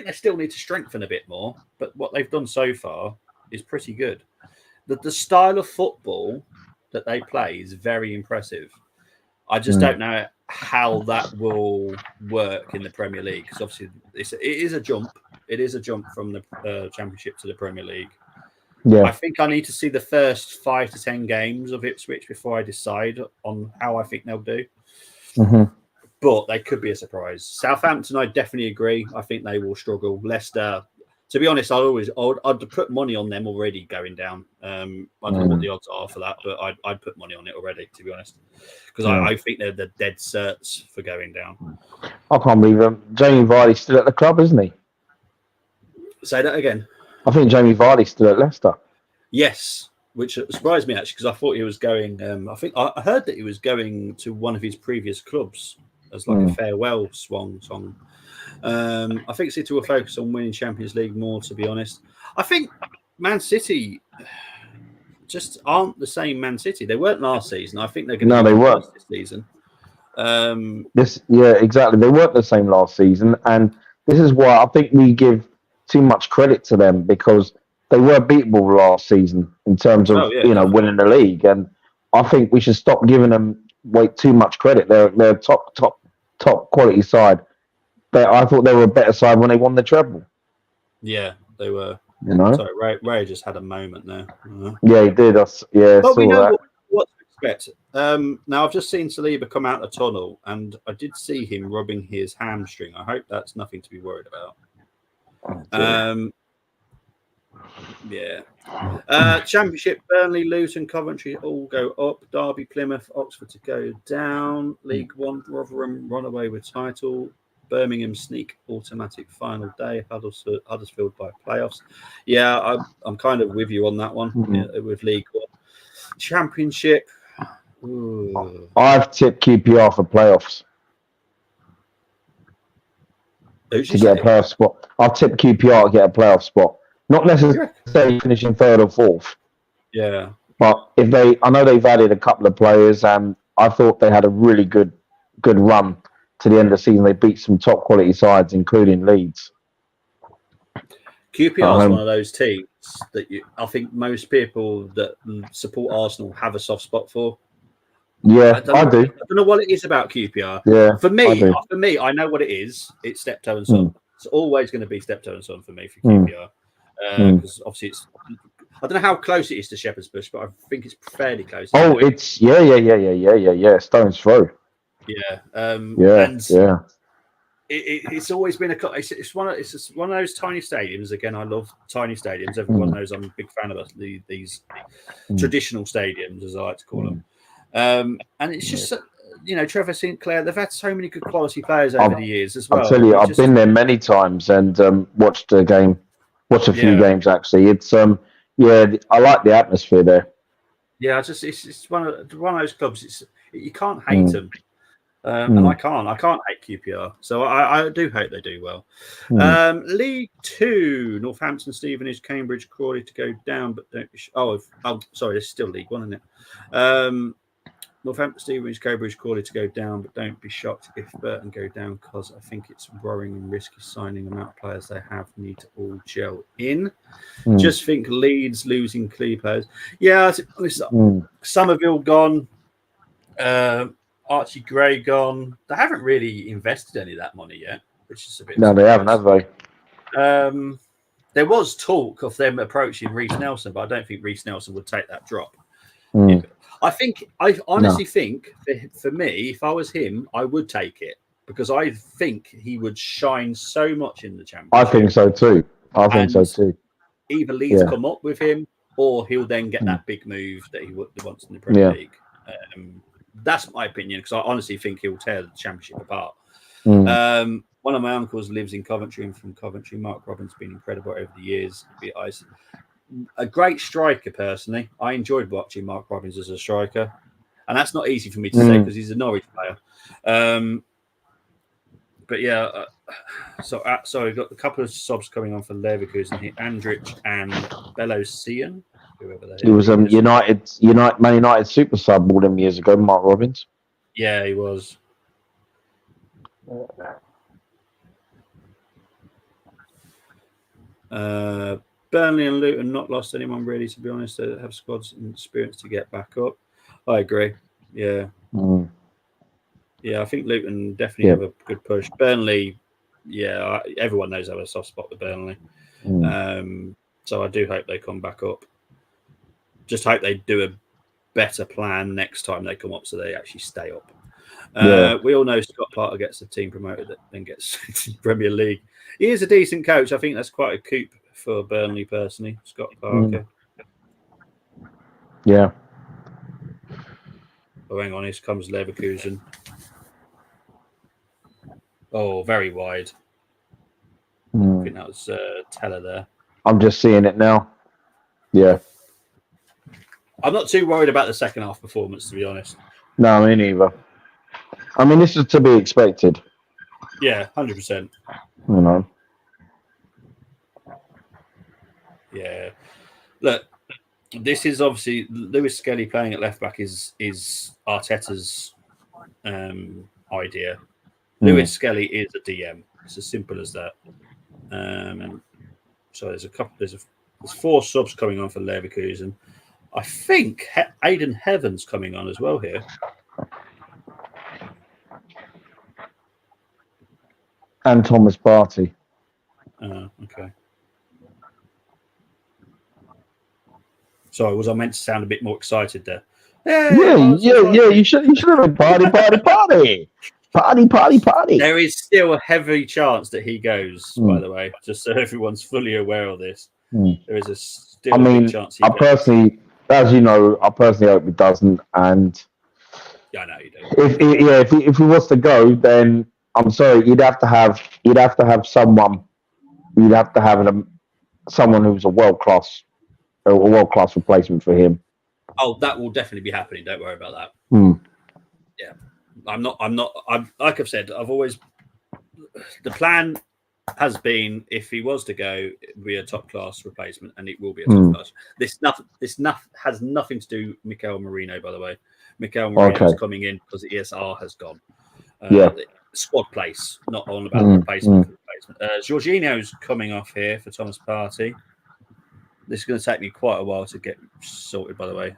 they still need to strengthen a bit more, but what they've done so far is pretty good. The style of football that they play is very impressive. I just don't know how that will work in the Premier League, because obviously it is a jump. It is a jump from the Championship to the Premier League. Yeah. I think I need to see the first 5 to 10 games of Ipswich before I decide on how I think they'll do. But they could be a surprise. Southampton, I definitely agree. I think they will struggle. Leicester, to be honest, I'd put money on them already going down. I don't know what the odds are for that, but I'd put money on it already, to be honest, because I think they're the dead certs for going down. I can't believe them. Jamie Vardy's still at the club, isn't he? Say that again. I think Jamie Vardy's still at Leicester. Yes, which surprised me actually, because I thought he was going. I heard that he was going to one of his previous clubs as like a farewell song. I think City will focus on winning Champions League more, to be honest. I think Man City just aren't the same Man City. They weren't last season. I think they're going to be worse this season. Exactly. They weren't the same last season, and this is why I think we give too much credit to them, because they were beatable last season in terms of winning the league, and I think we should stop giving them too much credit. They're a top quality side. I thought they were a better side when they won the treble. Yeah, they were. Sorry, Ray just had a moment there. Yeah, he did. But we know what to expect. Now, I've just seen Saliba come out the tunnel, and I did see him rubbing his hamstring. I hope that's nothing to be worried about. Championship: Burnley, Luton, Coventry all go up. Derby, Plymouth, Oxford to go down. League One: Rotherham run away with title. Birmingham sneak automatic final day. Huddersfield by playoffs. Yeah, I'm kind of with you on that one with League One. Championship. Ooh. I've tipped QPR for playoffs to get a playoff spot. I've tipped QPR to get a playoff spot. Not necessarily finishing third or fourth. Yeah. But I know they've added a couple of players, and I thought they had a really good run to the end of the season. They beat some top quality sides, including Leeds. QPR is one of those teams that I think most people that support Arsenal have a soft spot for. Yeah, I do. I don't know what it is about QPR. Yeah, for me, I know what it is. It's Steptoe and Son. It's always going to be Steptoe and Son for me for QPR, because obviously it's. I don't know how close it is to Shepherd's Bush, but I think it's fairly close. Oh, it's yeah. Stone's throw. Yeah. It's always been it's one of those tiny stadiums. Again, I love tiny stadiums. Everyone knows I'm a big fan of these traditional stadiums, as I like to call them. And it's just Trevor Sinclair. They've had so many good quality players over the years as well. I'll tell you, I've been there many times and watched a few games actually. It's I like the atmosphere there. Yeah, it's one of those clubs. You can't hate them. And I can't hate QPR, so I do hope they do well. League Two: Northampton, Stevenage, Cambridge, Crawley to go down, but don't be. Sorry, it's still League One, isn't it? Northampton, Stevenage, Cambridge, Crawley to go down, but don't be shocked if Burton go down, because I think it's worrying and risky signing the amount of players they have need to all gel in. Just think Leeds losing key players. Yeah, Somerville gone. Archie Gray gone. They haven't really invested any of that money yet, which is a bit. No, they haven't, have they? There was talk of them approaching Reece Nelson, but I don't think Reece Nelson would take that drop. I honestly think for me, if I was him, I would take it, because I think he would shine so much in the Championship. I think so too. Either Leeds come up with him, or he'll then get that big move that he wants in the Premier League. That's my opinion, because I honestly think he'll tear the Championship apart. One of my uncles lives in Coventry, and from Coventry, Mark Robins has been incredible over the years. A great striker, personally. I enjoyed watching Mark Robins as a striker, and that's not easy for me to say because he's a Norwich player. But yeah, sorry, we've got a couple of subs coming on for Leverkusen here. Andrich and Belosian. He was Man United super sub all them years ago, Mark Robins. Yeah, he was. Burnley and Luton not lost anyone really, to be honest. They have squads and experience to get back up. I agree. Yeah. Yeah, I think Luton definitely have a good push. Burnley, everyone knows I have a soft spot with Burnley. So I do hope they come back up. Just hope they do a better plan next time they come up, so they actually stay up. We all know Scott Parker gets the team promoted, that then gets to the Premier League. He is a decent coach. I think that's quite a coup for Burnley, personally, Scott Parker. Yeah. Oh, hang on, here comes Leverkusen. Oh, very wide. I think that was Teller there. I'm just seeing it now. Yeah. I'm not too worried about the second half performance, to be honest. No, me neither. I mean, this is to be expected. Yeah, 100%. You know. Yeah. Look, this is obviously Lewis Skelly playing at left back is Arteta's idea. Lewis Skelly is a DM. It's as simple as that. So there's 4 subs coming on for Leverkusen. I think Aidan Heaven's coming on as well here. And Thomas Partey. Okay. Sorry, was I meant to sound a bit more excited there? Yeah. You should have been party. There is still a heavy chance that he goes. By the way, just so everyone's fully aware of this, there is a big chance he goes. Personally, as you know, I personally hope he doesn't. And yeah, I know you do. If he was to go, then I'm sorry, you'd have to have someone. You'd have to have someone who's a world class replacement for him. Oh, that will definitely be happening. Don't worry about that. Yeah, I'm like I've said, I've always, the plan has been, if he was to go, it would be a top class replacement, and it will be a top class. This has nothing to do with Mikel Merino, by the way. Mikel Merino is coming in because the ESR has gone. Squad place, not on about replacement. Jorginho's coming off here for Thomas Partey. This is going to take me quite a while to get sorted, by the way.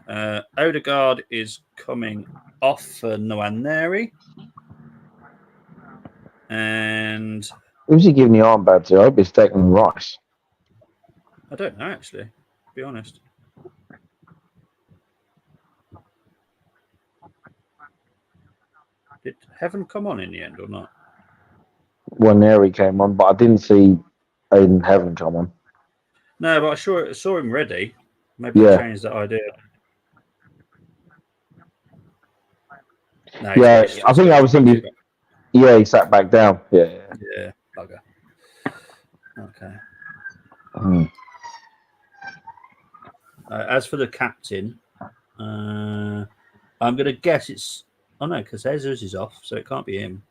Odegaard is coming off for Nwaneri. And who's he giving the armband to? I hope it's Declan Rice. I don't know, actually, to be honest. Did Heaven come on in the end or not? Nwaneri came on, but I didn't see Aidan Heaven come on. No, but I saw him ready. Maybe they changed that idea. No, I think I was thinking. Yeah, he sat back down. Yeah, bugger. Okay. As for the captain, I'm going to guess it's. Oh no, because Jesus is off, so it can't be him.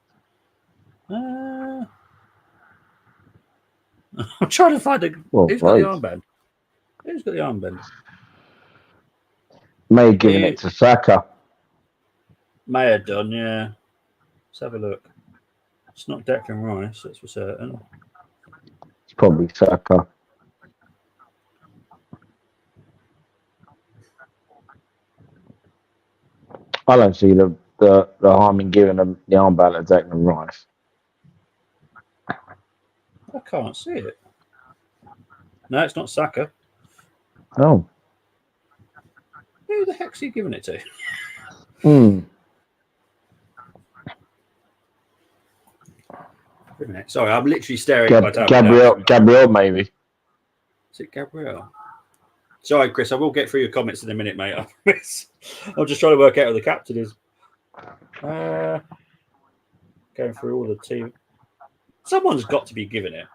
I'm trying to find who's got the armband. Who's got the armband? May have given it to Saka. May have done, yeah. Let's have a look. It's not Declan Rice, that's for certain. It's probably Saka. I don't see the harm in giving them the armband to Declan Rice. I can't see it. No, it's not Saka. Oh. Who the heck's he giving it to? Wait a minute. Sorry, I'm literally staring at my tablet. Gabriel, maybe. Is it Gabriel? Sorry, Chris, I will get through your comments in a minute, mate. I promise. I'm just trying to work out who the captain is. Going through all the team. Someone's got to be giving it.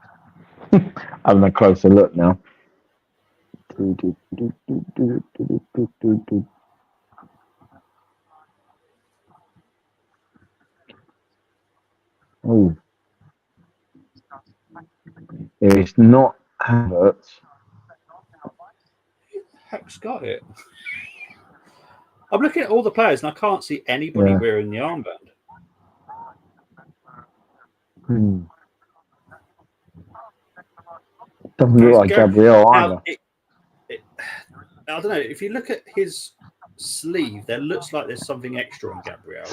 Having a closer look now. Oh. It's not Havertz. Who the heck's got it? I'm looking at all the players and I can't see anybody wearing the armband. Doesn't look like Gabriel either. I don't know. If you look at his sleeve, there looks like there's something extra on Gabriel.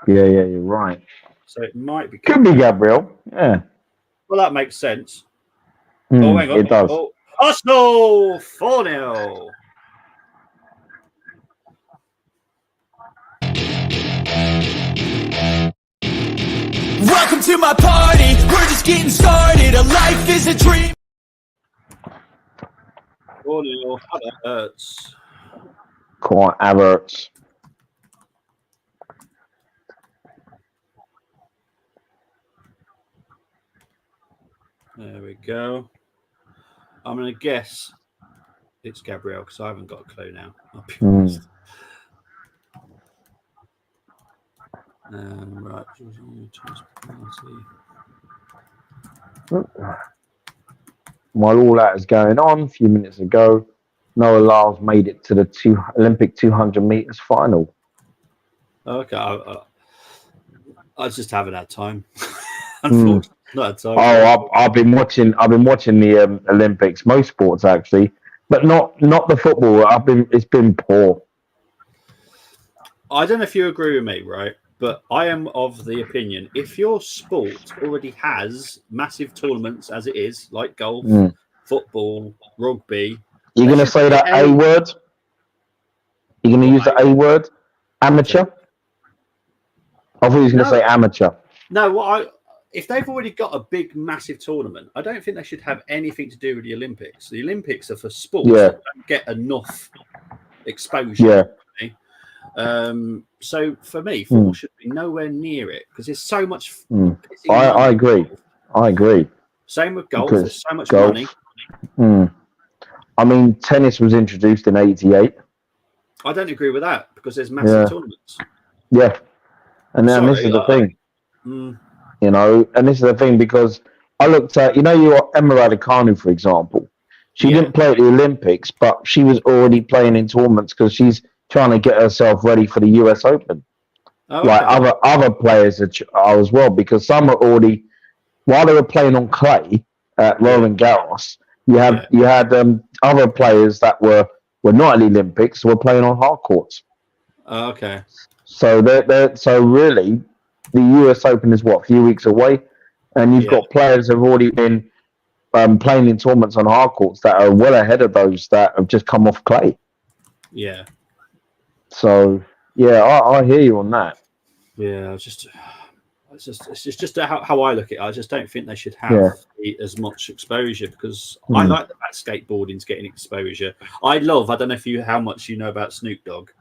Yeah, you're right. So it might be. Could be Gabriel. Yeah. Well, that makes sense. Oh, hang on. It does. Oh, Arsenal 4-0. Welcome to my party, we're just getting started, a life is a dream. 4-0, that hurts. Quite Havertz. There we go. I'm going to guess it's Gabriel because I haven't got a clue now. I'll be honest. Right. While all that is going on, a few minutes ago, Noah Lyles made it to the Olympic 200 meters final. Okay. I just haven't had time. Unfortunately, not had time. I've been watching the Olympics, most sports actually, but not the football. It's been poor. I don't know if you agree with me, right? But I am of the opinion if your sport already has massive tournaments as it is, like golf, football, rugby, you're going to say that A word? You're going to use the A word? Amateur? I thought he was going to say amateur. No, if they've already got a big, massive tournament, I don't think they should have anything to do with the Olympics. The Olympics are for sports that don't get enough exposure. So for me, football should be nowhere near it because there's so much. I agree. Same with golf. There's so much money. I mean, tennis was introduced in '88. I don't agree with that because there's massive tournaments. Yeah, and then this is the thing. You know, and this is the thing because I looked at, your Emma Raducanu, for example. She didn't play at the Olympics, but she was already playing in tournaments because she's trying to get herself ready for the US Open. Like other players are as well, because some are already, while they were playing on clay at Roland Garros, you had other players that were not at the Olympics were playing on hard courts. Okay. So so really, the US Open is a few weeks away, and you've got players who have already been playing in tournaments on hard courts that are well ahead of those that have just come off clay. Yeah. So I hear you on that. Yeah, it's just how I look at it. I just don't think they should have as much exposure because I like the fact skateboarding's getting exposure. I don't know how much you know about Snoop Dogg,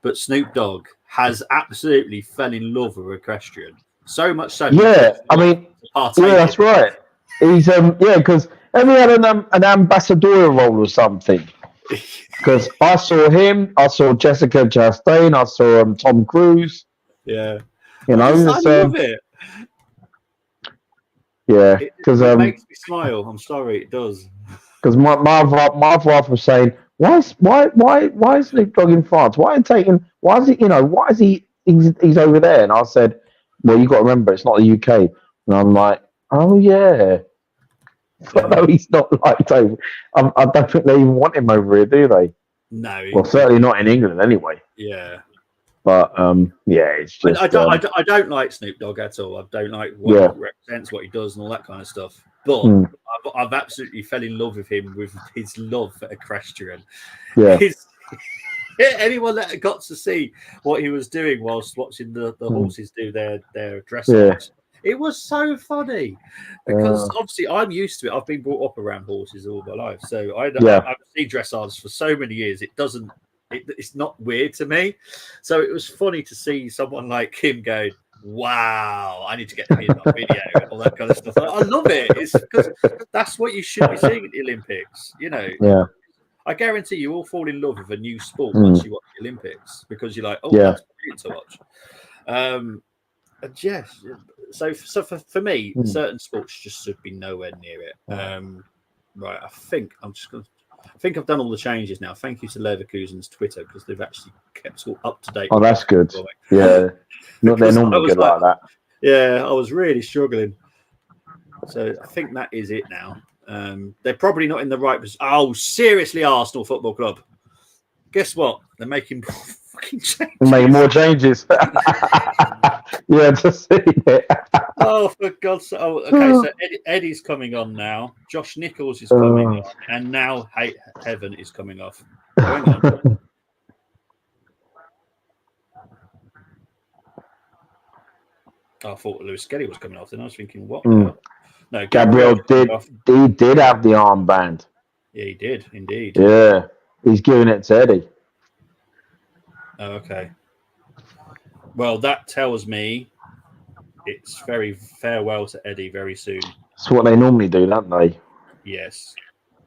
but Snoop Dogg has absolutely fell in love with equestrian. So much so. Yeah, I mean, that's right. He's because have he had an ambassadorial role or something? Because I saw him, I saw Jessica Chastain, I saw Tom Cruise. Yeah, I love it. Yeah, because it makes me smile. I'm sorry, it does. Because my wife was saying, why is Snoop Dogg in France? Why is he's over there? And I said, well, you got to remember, it's not the UK. And I'm like, oh yeah. No, he's not liked over. I don't think they even want him over here, do they? No. Well, certainly not in England, anyway. Yeah. But it's just. I don't like Snoop Dogg at all. I don't like what he represents, what he does, and all that kind of stuff. But I've absolutely fell in love with him with his love for equestrian. Yeah. Anyone that got to see what he was doing whilst watching the horses do their dressage. It was so funny because obviously I'm used to it. I've been brought up around horses all my life, so I've seen dressage for so many years. It's not weird to me. So it was funny to see someone like him go, "Wow, I need to get him in my video," and all that kind of stuff. I love it. It's because that's what you should be seeing at the Olympics. Yeah. I guarantee you all fall in love with a new sport once you watch the Olympics because you're like, "Oh, that's brilliant to watch." And yes, so for me, certain sports just should be nowhere near it. Right, I think I've done all the changes now. Thank you to Leverkusen's Twitter because they've actually kept all up to date. Oh, that's good. Yeah, they're normally good like that. Yeah, I was really struggling. So I think that is it now. They're probably not in the right position. Oh, seriously, Arsenal Football Club. Guess what? They're making fucking changes. Making more changes. Yeah, just see it. Oh, for God's sake. Oh, okay, so Eddie's coming on now. Josh Nichols is coming on. And now Heaven is coming off. Hang on. I thought Lewis Skelly was coming off, and I was thinking, what? No, Gabriel did have the armband. Yeah, he did, indeed. Yeah, he's giving it to Eddie. Oh, okay. Well, that tells me it's very farewell to Eddie very soon. That's what they normally do, don't they? Yes.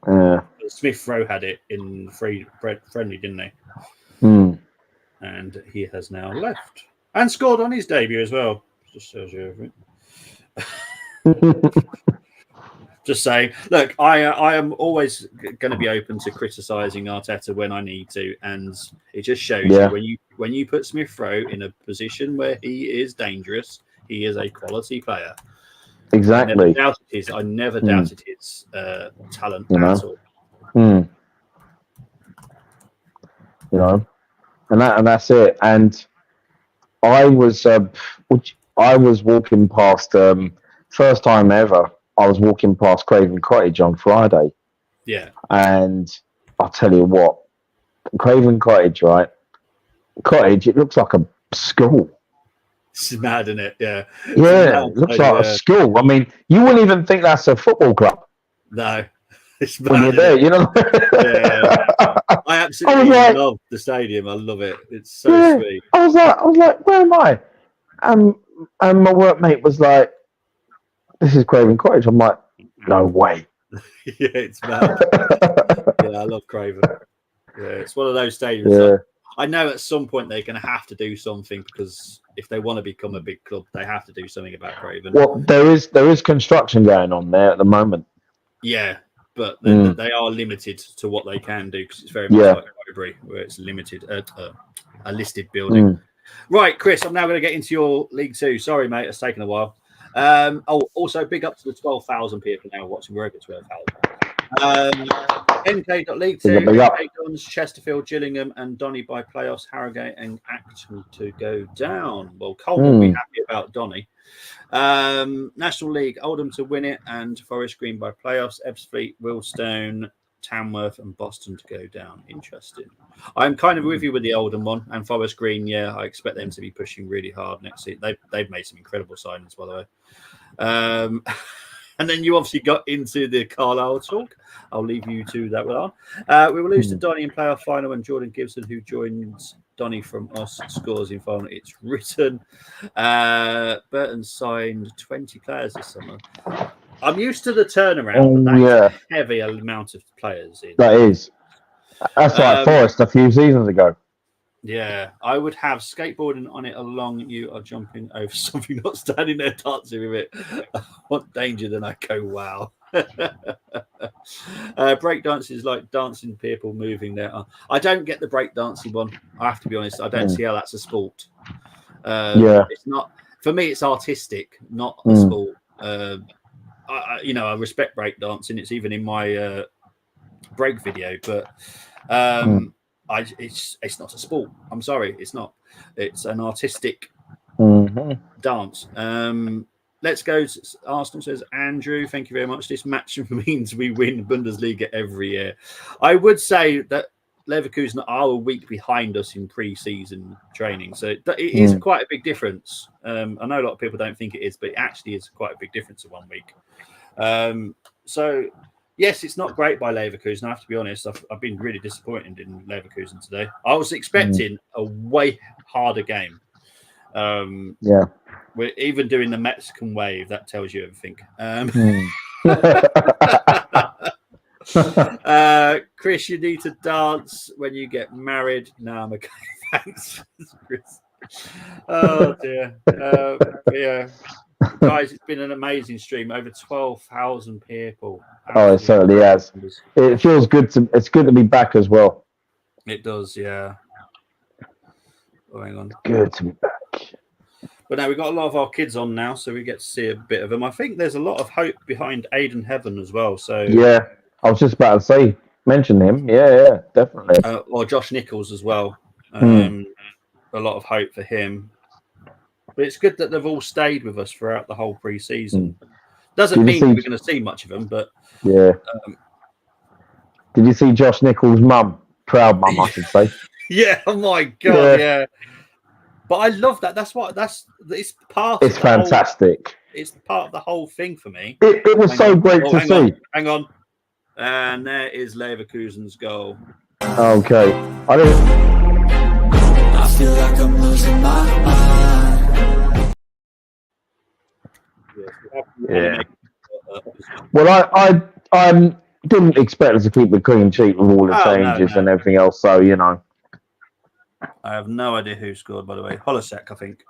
Yeah. Smith Rowe had it in friendly, didn't they? And he has now left. And scored on his debut as well. Just shows you everything. Just saying. Look, I am always going to be open to criticising Arteta when I need to, and it just shows you when you put Smith Rowe in a position where he is dangerous, he is a quality player. Exactly. I never doubted his talent at all. You know, and that's it. And I was walking past first time ever. I was walking past Craven Cottage on Friday. Yeah. And I'll tell you what, Craven Cottage, right? Cottage, it looks like a school. It's mad, isn't it? Yeah. Yeah, it looks like a school. I mean, you wouldn't even think that's a football club. No. It's mad, when you're there, you know? Yeah. I absolutely love the stadium. I love it. It's so sweet. I was like, where am I? And my workmate was like, this is Craven Cottage. I'm like, no way. Yeah, it's mad. Yeah, I love Craven. Yeah, it's one of those stadiums. Yeah. I know at some point they're going to have to do something, because if they want to become a big club, they have to do something about Craven. Well, there is construction going on there at the moment. Yeah, but they are limited to what they can do, because it's very much like Highbury, where it's limited a listed building. Right, Chris, I'm now going to get into your League Two. Sorry, mate, it's taken a while. Also big up to the 12,000 people now watching. We're over 12,000. MK.League 2, MK Dons, Chesterfield, Gillingham, and Donny by playoffs, Harrogate and Acton to go down. Well, Cole will be happy about Donny. National League, Oldham to win it, and Forest Green by playoffs, Ebbsfleet, Willstone, Tamworth, and Boston to go down. Interesting. I'm kind of with you with the Oldham one, and Forest Green. Yeah, I expect them to be pushing really hard next season. They've made some incredible signings, by the way. And then you obviously got into the Carlisle talk. I'll leave you to that one on. We will lose to Donny in playoff final, and Jordan Gibson, who joins Donny from us, scores in final. It's written. Burton signed 20 players this summer. I'm used to the turnaround, but that's a heavy amount of players in. That is. That's like Forest a few seasons ago. Yeah, I would have skateboarding on it along. You are jumping over something, not standing there dancing with it. What danger? Then I go, wow. Break dance is like dancing people moving there. I don't get the break dancing one. I have to be honest. I don't see how that's a sport. It's not for me. It's artistic, not a sport. I respect break dancing. It's even in my break video, but it's not a sport. I'm sorry, it's not. It's an artistic dance. Let's go. Arsenal, says Andrew. Thank you very much. This match means we win Bundesliga every year. I would say that Leverkusen are a week behind us in pre-season training, so it is quite a big difference. I know a lot of people don't think it is, but it actually is quite a big difference in 1 week. So yes, it's not great by Leverkusen. I have to be honest. I've been really disappointed in Leverkusen today. I was expecting a way harder game. We're even doing the Mexican wave. That tells you everything. Chris, you need to dance when you get married. No, I'm okay. Thanks, Chris. Oh dear. Yeah. Guys, it's been an amazing stream. Over 12,000 people. Absolutely. Oh, it certainly has. It feels good it's good to be back as well. It does, yeah. Oh, hang on. It's good to be back. But now we've got a lot of our kids on now, so we get to see a bit of them. I think there's a lot of hope behind Aidan Heaven as well. So yeah, I was just about to mention him. Yeah, definitely. Or Josh Nichols as well. A lot of hope for him. But it's good that they've all stayed with us throughout the whole pre-season. Doesn't mean we're going to see much of them, but yeah. Did you see Josh Nichols' mum? Proud mum, I should say. Yeah. Oh my god. Yeah. But I love that. It's part. It's fantastic. It's part of the whole thing for me. It was so great to see. Hang on. And there is Leverkusen's goal. Okay. I feel like I'm losing my mind. Yeah. Well, I didn't expect us to keep the clean sheet with all the changes and everything else. So I have no idea who scored, by the way. Holosek, I think.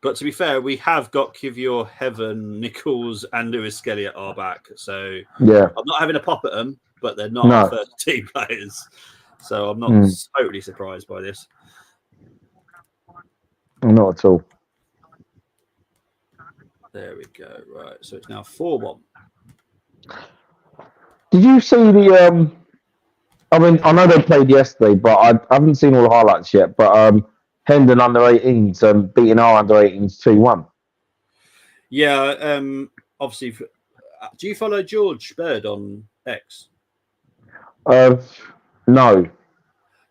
But to be fair, we have got Kivior, Heaven, Nichols, and Lewis Skelly at our back. So Yeah. I'm not having a pop at them, but they're not No. our first team players. So I'm not totally surprised by this. Not at all. There we go. Right. So it's now 4-1. Did you see the? I mean, I know they played yesterday, but I haven't seen all the highlights yet. But Hendon under 18s beating our under 18s 2-1. Yeah. Obviously, do you follow George Bird on X? No.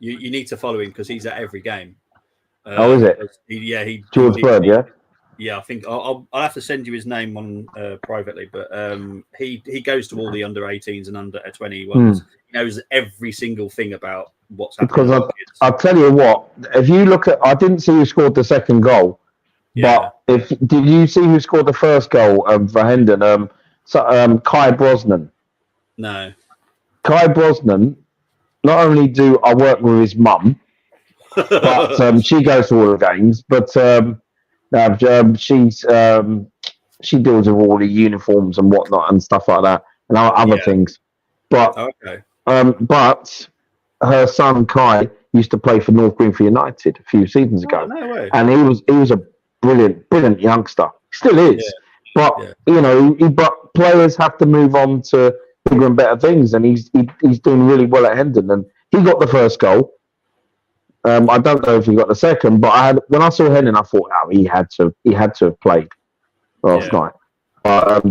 You need to follow him because he's at every game. Oh, is it? He George Bird, yeah. Yeah, I think I'll have to send you his name on privately, but he goes to all the under 18s and under 21s. He knows every single thing about what's happening. Because I'll tell you what, if you look at, I didn't see who scored the second goal, but did you see who scored the first goal for Hendon? Kai Brosnan. No. Kai Brosnan. Not only do I work with his mum, but she goes to all the games, but she deals with all the uniforms and whatnot and stuff like that and other things. But but her son Kai used to play for North Greenfield United a few seasons ago, no way. and he was a brilliant youngster. Still is, but but players have to move on to bigger and better things, and he's doing really well at Hendon, and he got the first goal. I don't know if he got the second, but when I saw Hendon, I thought, he had to have played last night. But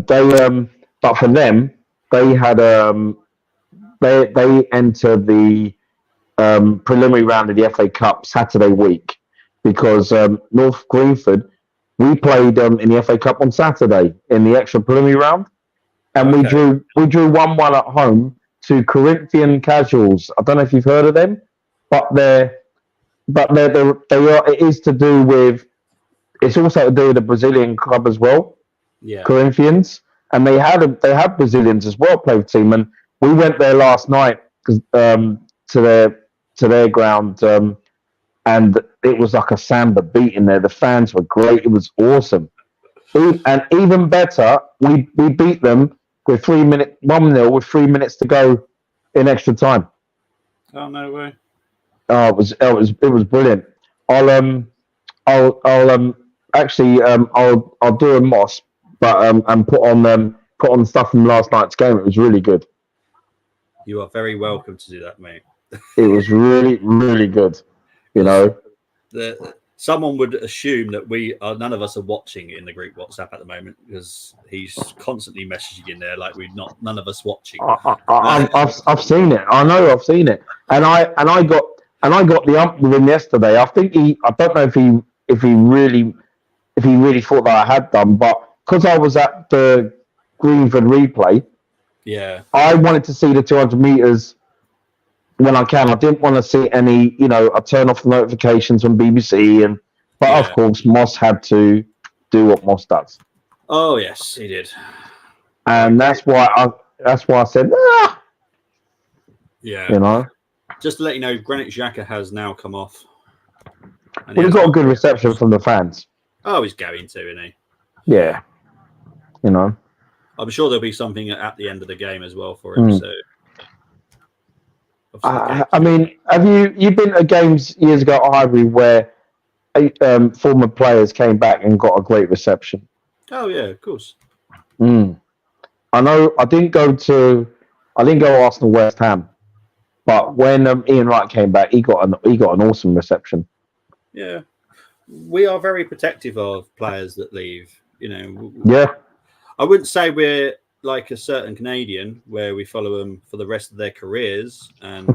but for them, they had they entered the preliminary round of the FA Cup Saturday week because North Greenford, we played in the FA Cup on Saturday in the extra preliminary round, and we drew 1-1 at home to Corinthian Casuals. I don't know if you've heard of them, but it is to do with. It's also to do with the Brazilian club as well. Yeah, Corinthians, and they had Brazilians as well play the team, and we went there last night to their ground, and it was like a samba beat in there. The fans were great. It was awesome, and even better, we beat them with 1-0 with 3 minutes to go in extra time. Oh, no way! Oh, it was brilliant. I'll do a Moss, but and put on stuff from last night's game. It was really good. You are very welcome to do that, mate. It was really, really good. Someone would assume that none of us are watching in the group WhatsApp at the moment because he's constantly messaging in there like none of us watching. I've seen it. I know I've seen it, and I got the ump with him yesterday. I think I don't know if he really thought that I had done, but because I was at the Greenford replay, I wanted to see the 200 meters when I can. I didn't want to see any, I turn off the notifications from BBC, but of course Moss had to do what Moss does. Oh yes, he did, and that's why I said, yeah, Just to let you know, Granit Xhaka has now come off. Well, he's got a good reception from the fans. Oh, he's going to, isn't he? Yeah, I'm sure there'll be something at the end of the game as well for him. So. I mean, have you been to games years ago at Highbury where former players came back and got a great reception? Oh yeah, of course. I know. I didn't go Arsenal West Ham, but when Ian Wright came back, he got an awesome reception. Yeah, we are very protective of players that leave. Yeah, I wouldn't say we're like a certain Canadian where we follow them for the rest of their careers, and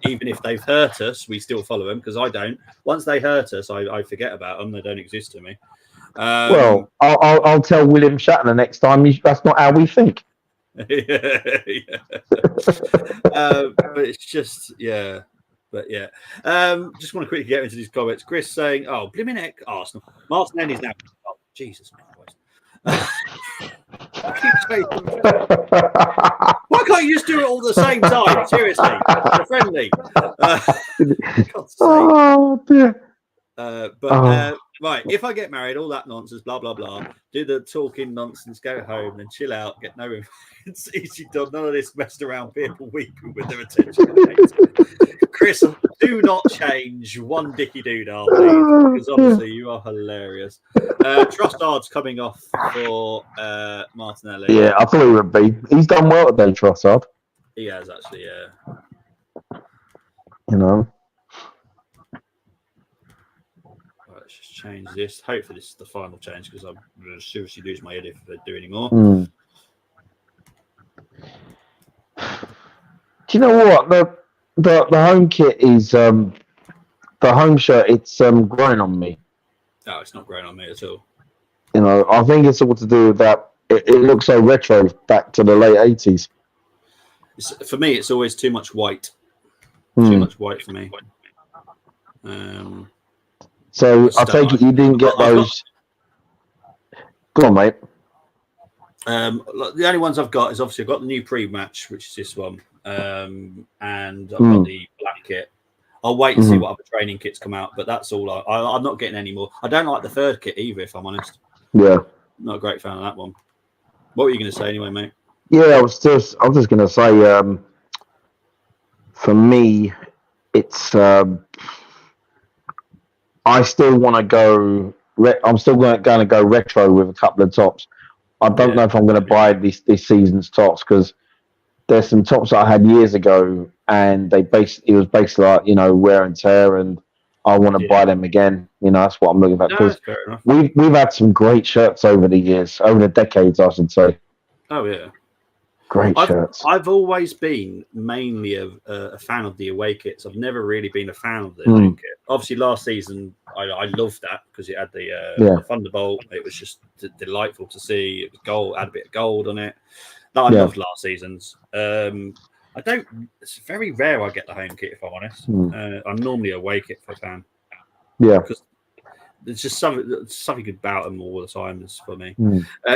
even if they've hurt us, we still follow them because I don't. Once they hurt us, I forget about them. They don't exist to me. Well, I'll tell William Shatner next time. That's not how we think. yeah. But it's just But yeah, just want to quickly get into these comments. Chris saying, "Oh, blimmin' heck, Arsenal. Martinelli's now." Oh, Jesus Christ. I keep saying, why can't you just do it all at the same time? Seriously, they're friendly. God's sake. Oh dear. Right, if I get married, all that nonsense, blah blah blah, do the talking nonsense, go home, then chill out, get no. It's easy done. None of this messed around people weeping with their attention. Chris, do not change one dicky doodah, please, because honestly, you are hilarious. Trossard's coming off for Martinelli. Yeah, I thought he would be. He's done well today, Trossard. He has actually, yeah. You know. Right, let's just change this. Hopefully, this is the final change because I'm going to seriously lose my head if I do any more. Do you know what the home kit is? The home shirt. It's growing on me. No, it's not growing on me at all. You know, I think it's all to do with that. It looks so retro, back to the late 80s. For me, it's always too much white. Too much white for me. So I take it you didn't get those. Go on, mate. The only ones I've got is obviously I've got the new pre-match, which is this one, and I've got the black kit. I'll wait and see what other training kits come out, but that's all. I'm not getting any more. I don't like the third kit either, if I'm honest. Yeah, not a great fan of that one. What were you going to say anyway, mate? Yeah, I was just going to say, for me, it's I still want to go. I'm still going to go retro with a couple of tops. I don't know if I'm going to buy this season's tops because there's some tops that I had years ago, and it was basically like, you know, wear and tear, and I want to buy them again. You know, that's what I'm looking at because we've had some great shirts over the years, over the decades, I should say. Oh yeah. Great shirts. I've always been mainly a fan of the away kits. I've never really been a fan of the home kit. Obviously, last season I loved that because it had the Thunderbolt. It was just delightful to see. It was gold, had a bit of gold on it. That I loved last season's. I don't. It's very rare I get the home kit if I'm honest. I'm normally a away kit fan. Yeah. Because there's just something about them all the time. Is for me.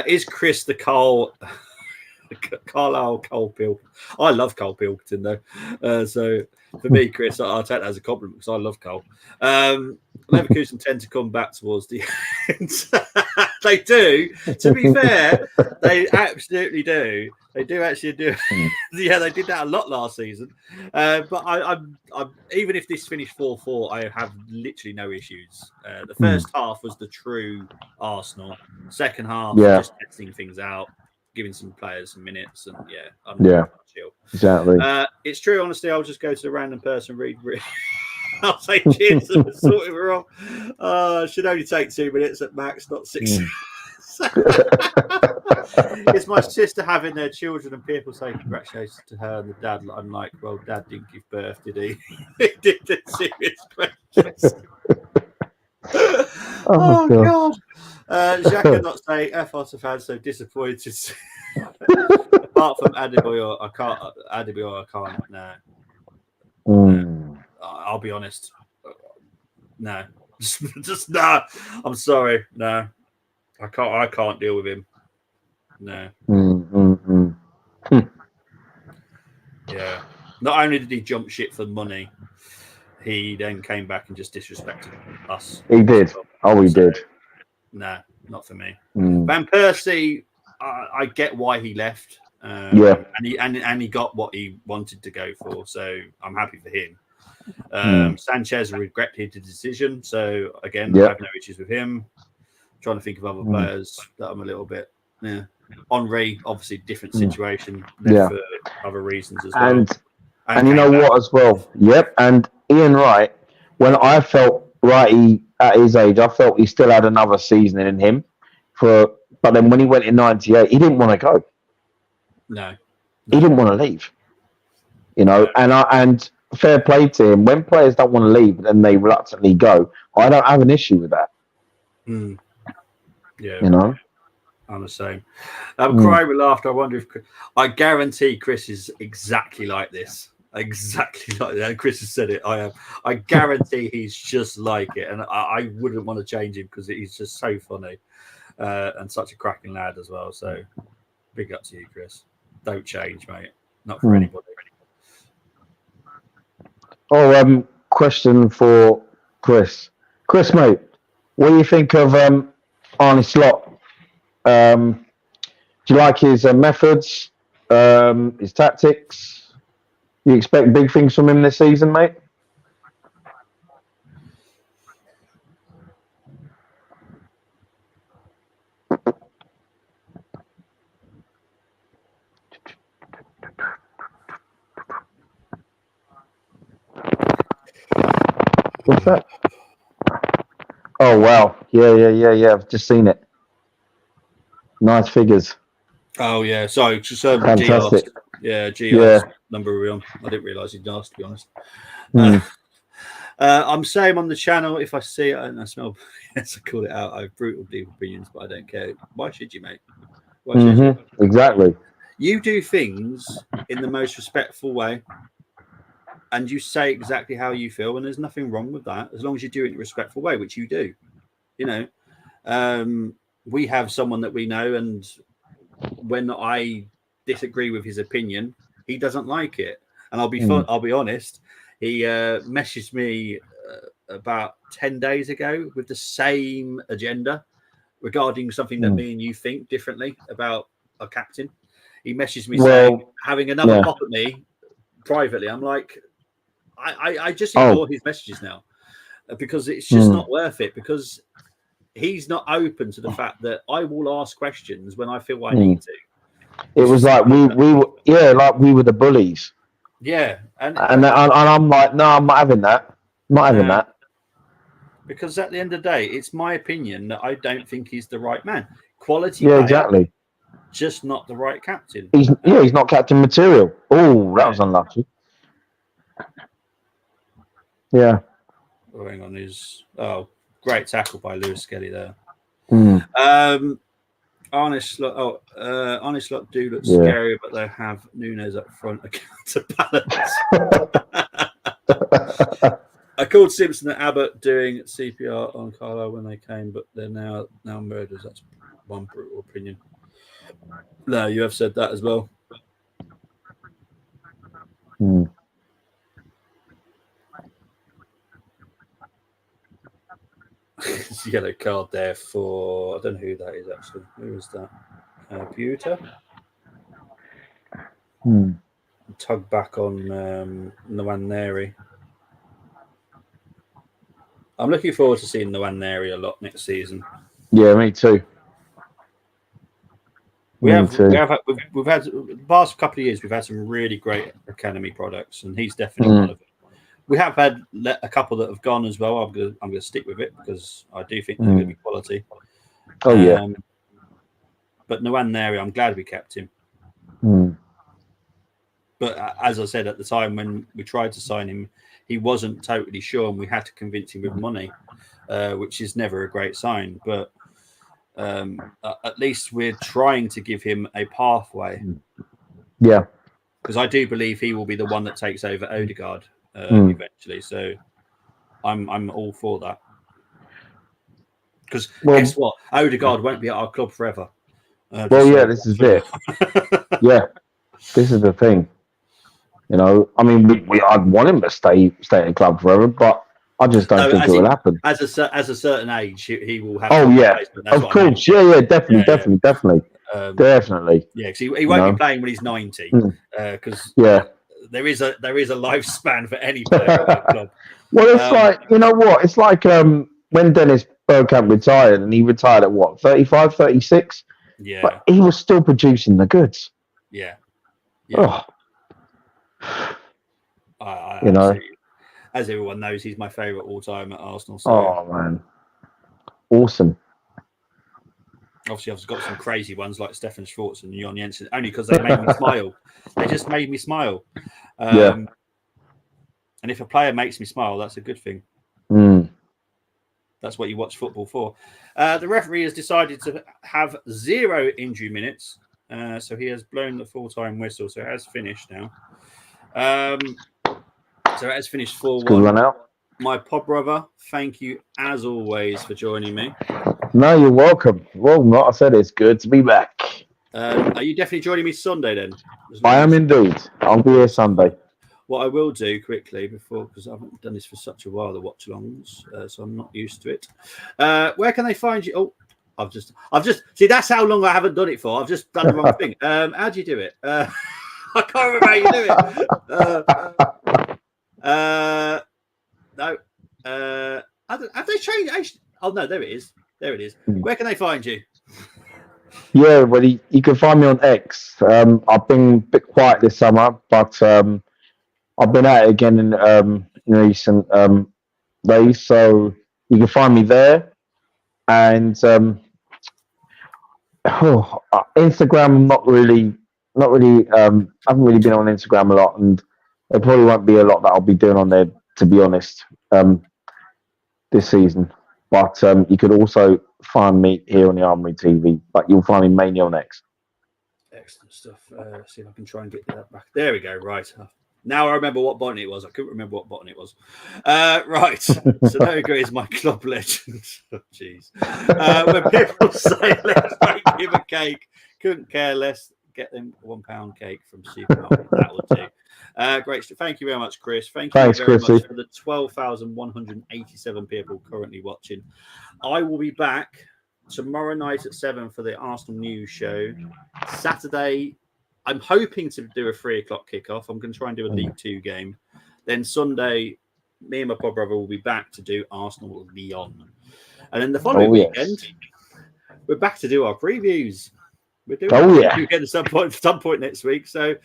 Is Chris the Carlisle Cole Pilkington? I love Cole Pilkington though. So for me, Chris, I'll take that as a compliment because I love Cole. Leverkusen tend to come back towards the end. They do. To be fair, they absolutely do. They do actually do. Yeah, they did that a lot last season. But I'm even if this finished 4-4, I have literally no issues. The first half was the true Arsenal. Second half, just testing things out, giving some players some minutes, and I'm chill. Exactly. It's true. Honestly, I'll just go to a random person, read. I'll say cheers and sort it wrong. Should only take 2 minutes at max, not 6. It's my sister having their children, and people say congratulations to her and the dad. I'm like, well, Dad didn't give birth, did he? He did the serious questions. Oh God. Jacques could not say F Arsenal fans so disappointed. Apart from Adebayor, I can't. No. I'll be honest. No. Just no. I'm sorry. No. I can't deal with him. No. Yeah. Not only did he jump shit for money, he then came back and just disrespected us. He did. He did. No, not for me. Van Persie, I get why he left. And he got what he wanted to go for, so I'm happy for him. Sanchez regretted the decision, so again, I have no issues with him. Trying to think of other players that I'm a little bit. Yeah, Henry, obviously different situation. For other reasons as well. And you know what as well? Yep. And Ian Wright, when I felt Wrighty at his age, I felt he still had another season in him. But then when he went in '98, he didn't want to go. No. He didn't want to leave. You know, and fair play to him. When players don't want to leave and they reluctantly go, I don't have an issue with that. Yeah. You know? I'm the same. Cry with laughter. I wonder if I guarantee Chris is exactly like this. Exactly like that. Chris has said it. I guarantee he's just like it, and I wouldn't want to change him because he's just so funny. and such a cracking lad as well. So big up to you, Chris. Don't change, mate. Not for anybody. Oh, question for Chris. Chris, mate, what do you think of Arne Slot? Do you like his methods, his tactics? You expect big things from him this season, mate? What's that? Oh, wow. Yeah. I've just seen it. Nice figures. Oh, yeah. Sorry, just G Fantastic. asked. Yeah, G Yeah. asked number are we on? I didn't realise he'd asked, to be honest. I'm saying on the channel, if I see it and I smell, yes, I call it out. I have brutal deep opinions, but I don't care. Why should you, mate? Why should you? Exactly. You do things in the most respectful way, and you say exactly how you feel, and there's nothing wrong with that as long as you do it in a respectful way, which you do. You know, we have someone that we know, and when I disagree with his opinion, he doesn't like it. And I'll be honest. He messaged me about 10 days ago with the same agenda regarding something that me and you think differently about a captain. He messaged me saying, having another pop at me privately. I'm like, I just ignore his messages now because it's just not worth it, because he's not open to the fact that I will ask questions when I feel I need to. It was like we were the bullies. Yeah, and I'm like, no, I'm not having that. I'm not having that. Because at the end of the day, it's my opinion that I don't think he's the right man. Quality player, exactly. Just not the right captain. He's not captain material. Oh, that was unlucky. Yeah. Oh, hang on, great tackle by Lewis Skelly there. Arne Slot do look scary, but they have Nunes up front to balance. I called Simpson and Abbott doing CPR on Carlisle when they came, but they're now murderers. That's one brutal opinion. No, you have said that as well. Yellow card there for, I don't know who that is actually. Who is that? Buter. Tug back on Nwaneri. I'm looking forward to seeing Nwaneri a lot next season. Yeah, me too. We've had the past couple of years. We've had some really great academy products, and he's definitely one of them. We have had a couple that have gone as well. I'm going to stick with it because I do think they're going to be quality. Oh yeah. But Nwaneri, I'm glad we kept him. But as I said at the time when we tried to sign him, he wasn't totally sure, and we had to convince him with money, which is never a great sign. But at least we're trying to give him a pathway. Yeah. Because I do believe he will be the one that takes over Odegaard eventually. So I'm all for that. Because guess what? Odegaard won't be at our club forever. This is it. This is the thing. You know, I mean, I'd want him to stay at the club forever, but I just don't think it will happen. As a certain age, he will have. Oh yeah, of course, definitely. Definitely. Yeah, because he won't be playing when he's 90. Because there is a lifespan for any player at the club. Well, it's like, you know what? It's like when Dennis Bergkamp retired, and he retired at what, 35, 36? Yeah. But he was still producing the goods. Yeah. Oh. You know, as everyone knows, he's my favourite all time at Arsenal. So. Oh man, awesome. Obviously, I've got some crazy ones like Stefan Schwartz and Jon Jensen, only because they made me smile. They just made me smile. And if a player makes me smile, that's a good thing. That's what you watch football for. The referee has decided to have 0 injury minutes. So he has blown the full-time whistle. So it has finished now. So it has finished 4-1. Good run out. My pod brother, thank you as always for joining me. No, you're welcome. Well, not I said it's good to be back. Are you definitely joining me Sunday then? I am indeed. I'll be here Sunday. What I will do quickly before, because I haven't done this for such a while, the watch alongs, so I'm not used to it. Where can they find you? Oh, I've just see. That's how long I haven't done it for. I've just done the wrong thing. How do you do it? I can't remember how you do it. No. Have they changed? Oh no, there it is. There it is. Where can they find you? Yeah, well, you can find me on X. I've been a bit quiet this summer, but I've been at it again in recent days. So you can find me there. And Instagram, not really. I haven't really been on Instagram a lot, and there probably won't be a lot that I'll be doing on there, to be honest, this season. But you could also find me here on the Armory TV, but you'll find me mainly on X. Excellent stuff. See if I can try and get that back. There we go. Right. Now I remember what button it was. I couldn't remember what button it was. Right. So there we go. Is my club legend. Oh, jeez. When people say, let's make him a cake, couldn't care less. Get them £1 cake from supermarket. That will do. Great. Thank you very much, Chris. Thank you very much for the 12,187 people currently watching. I will be back tomorrow night at 7 for the Arsenal News show. Saturday, I'm hoping to do a 3 o'clock kickoff. I'm going to try and do a League 2 game. Then Sunday, me and my poor brother will be back to do Arsenal Lyon. And then the following weekend, we're back to do our previews. We're doing again at some point next week. So,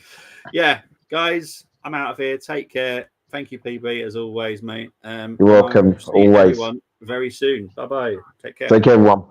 yeah, guys, I'm out of here. Take care. Thank you, PB, as always, mate. You're welcome. Always. Very soon. Bye-bye. Take care. Take care, everyone.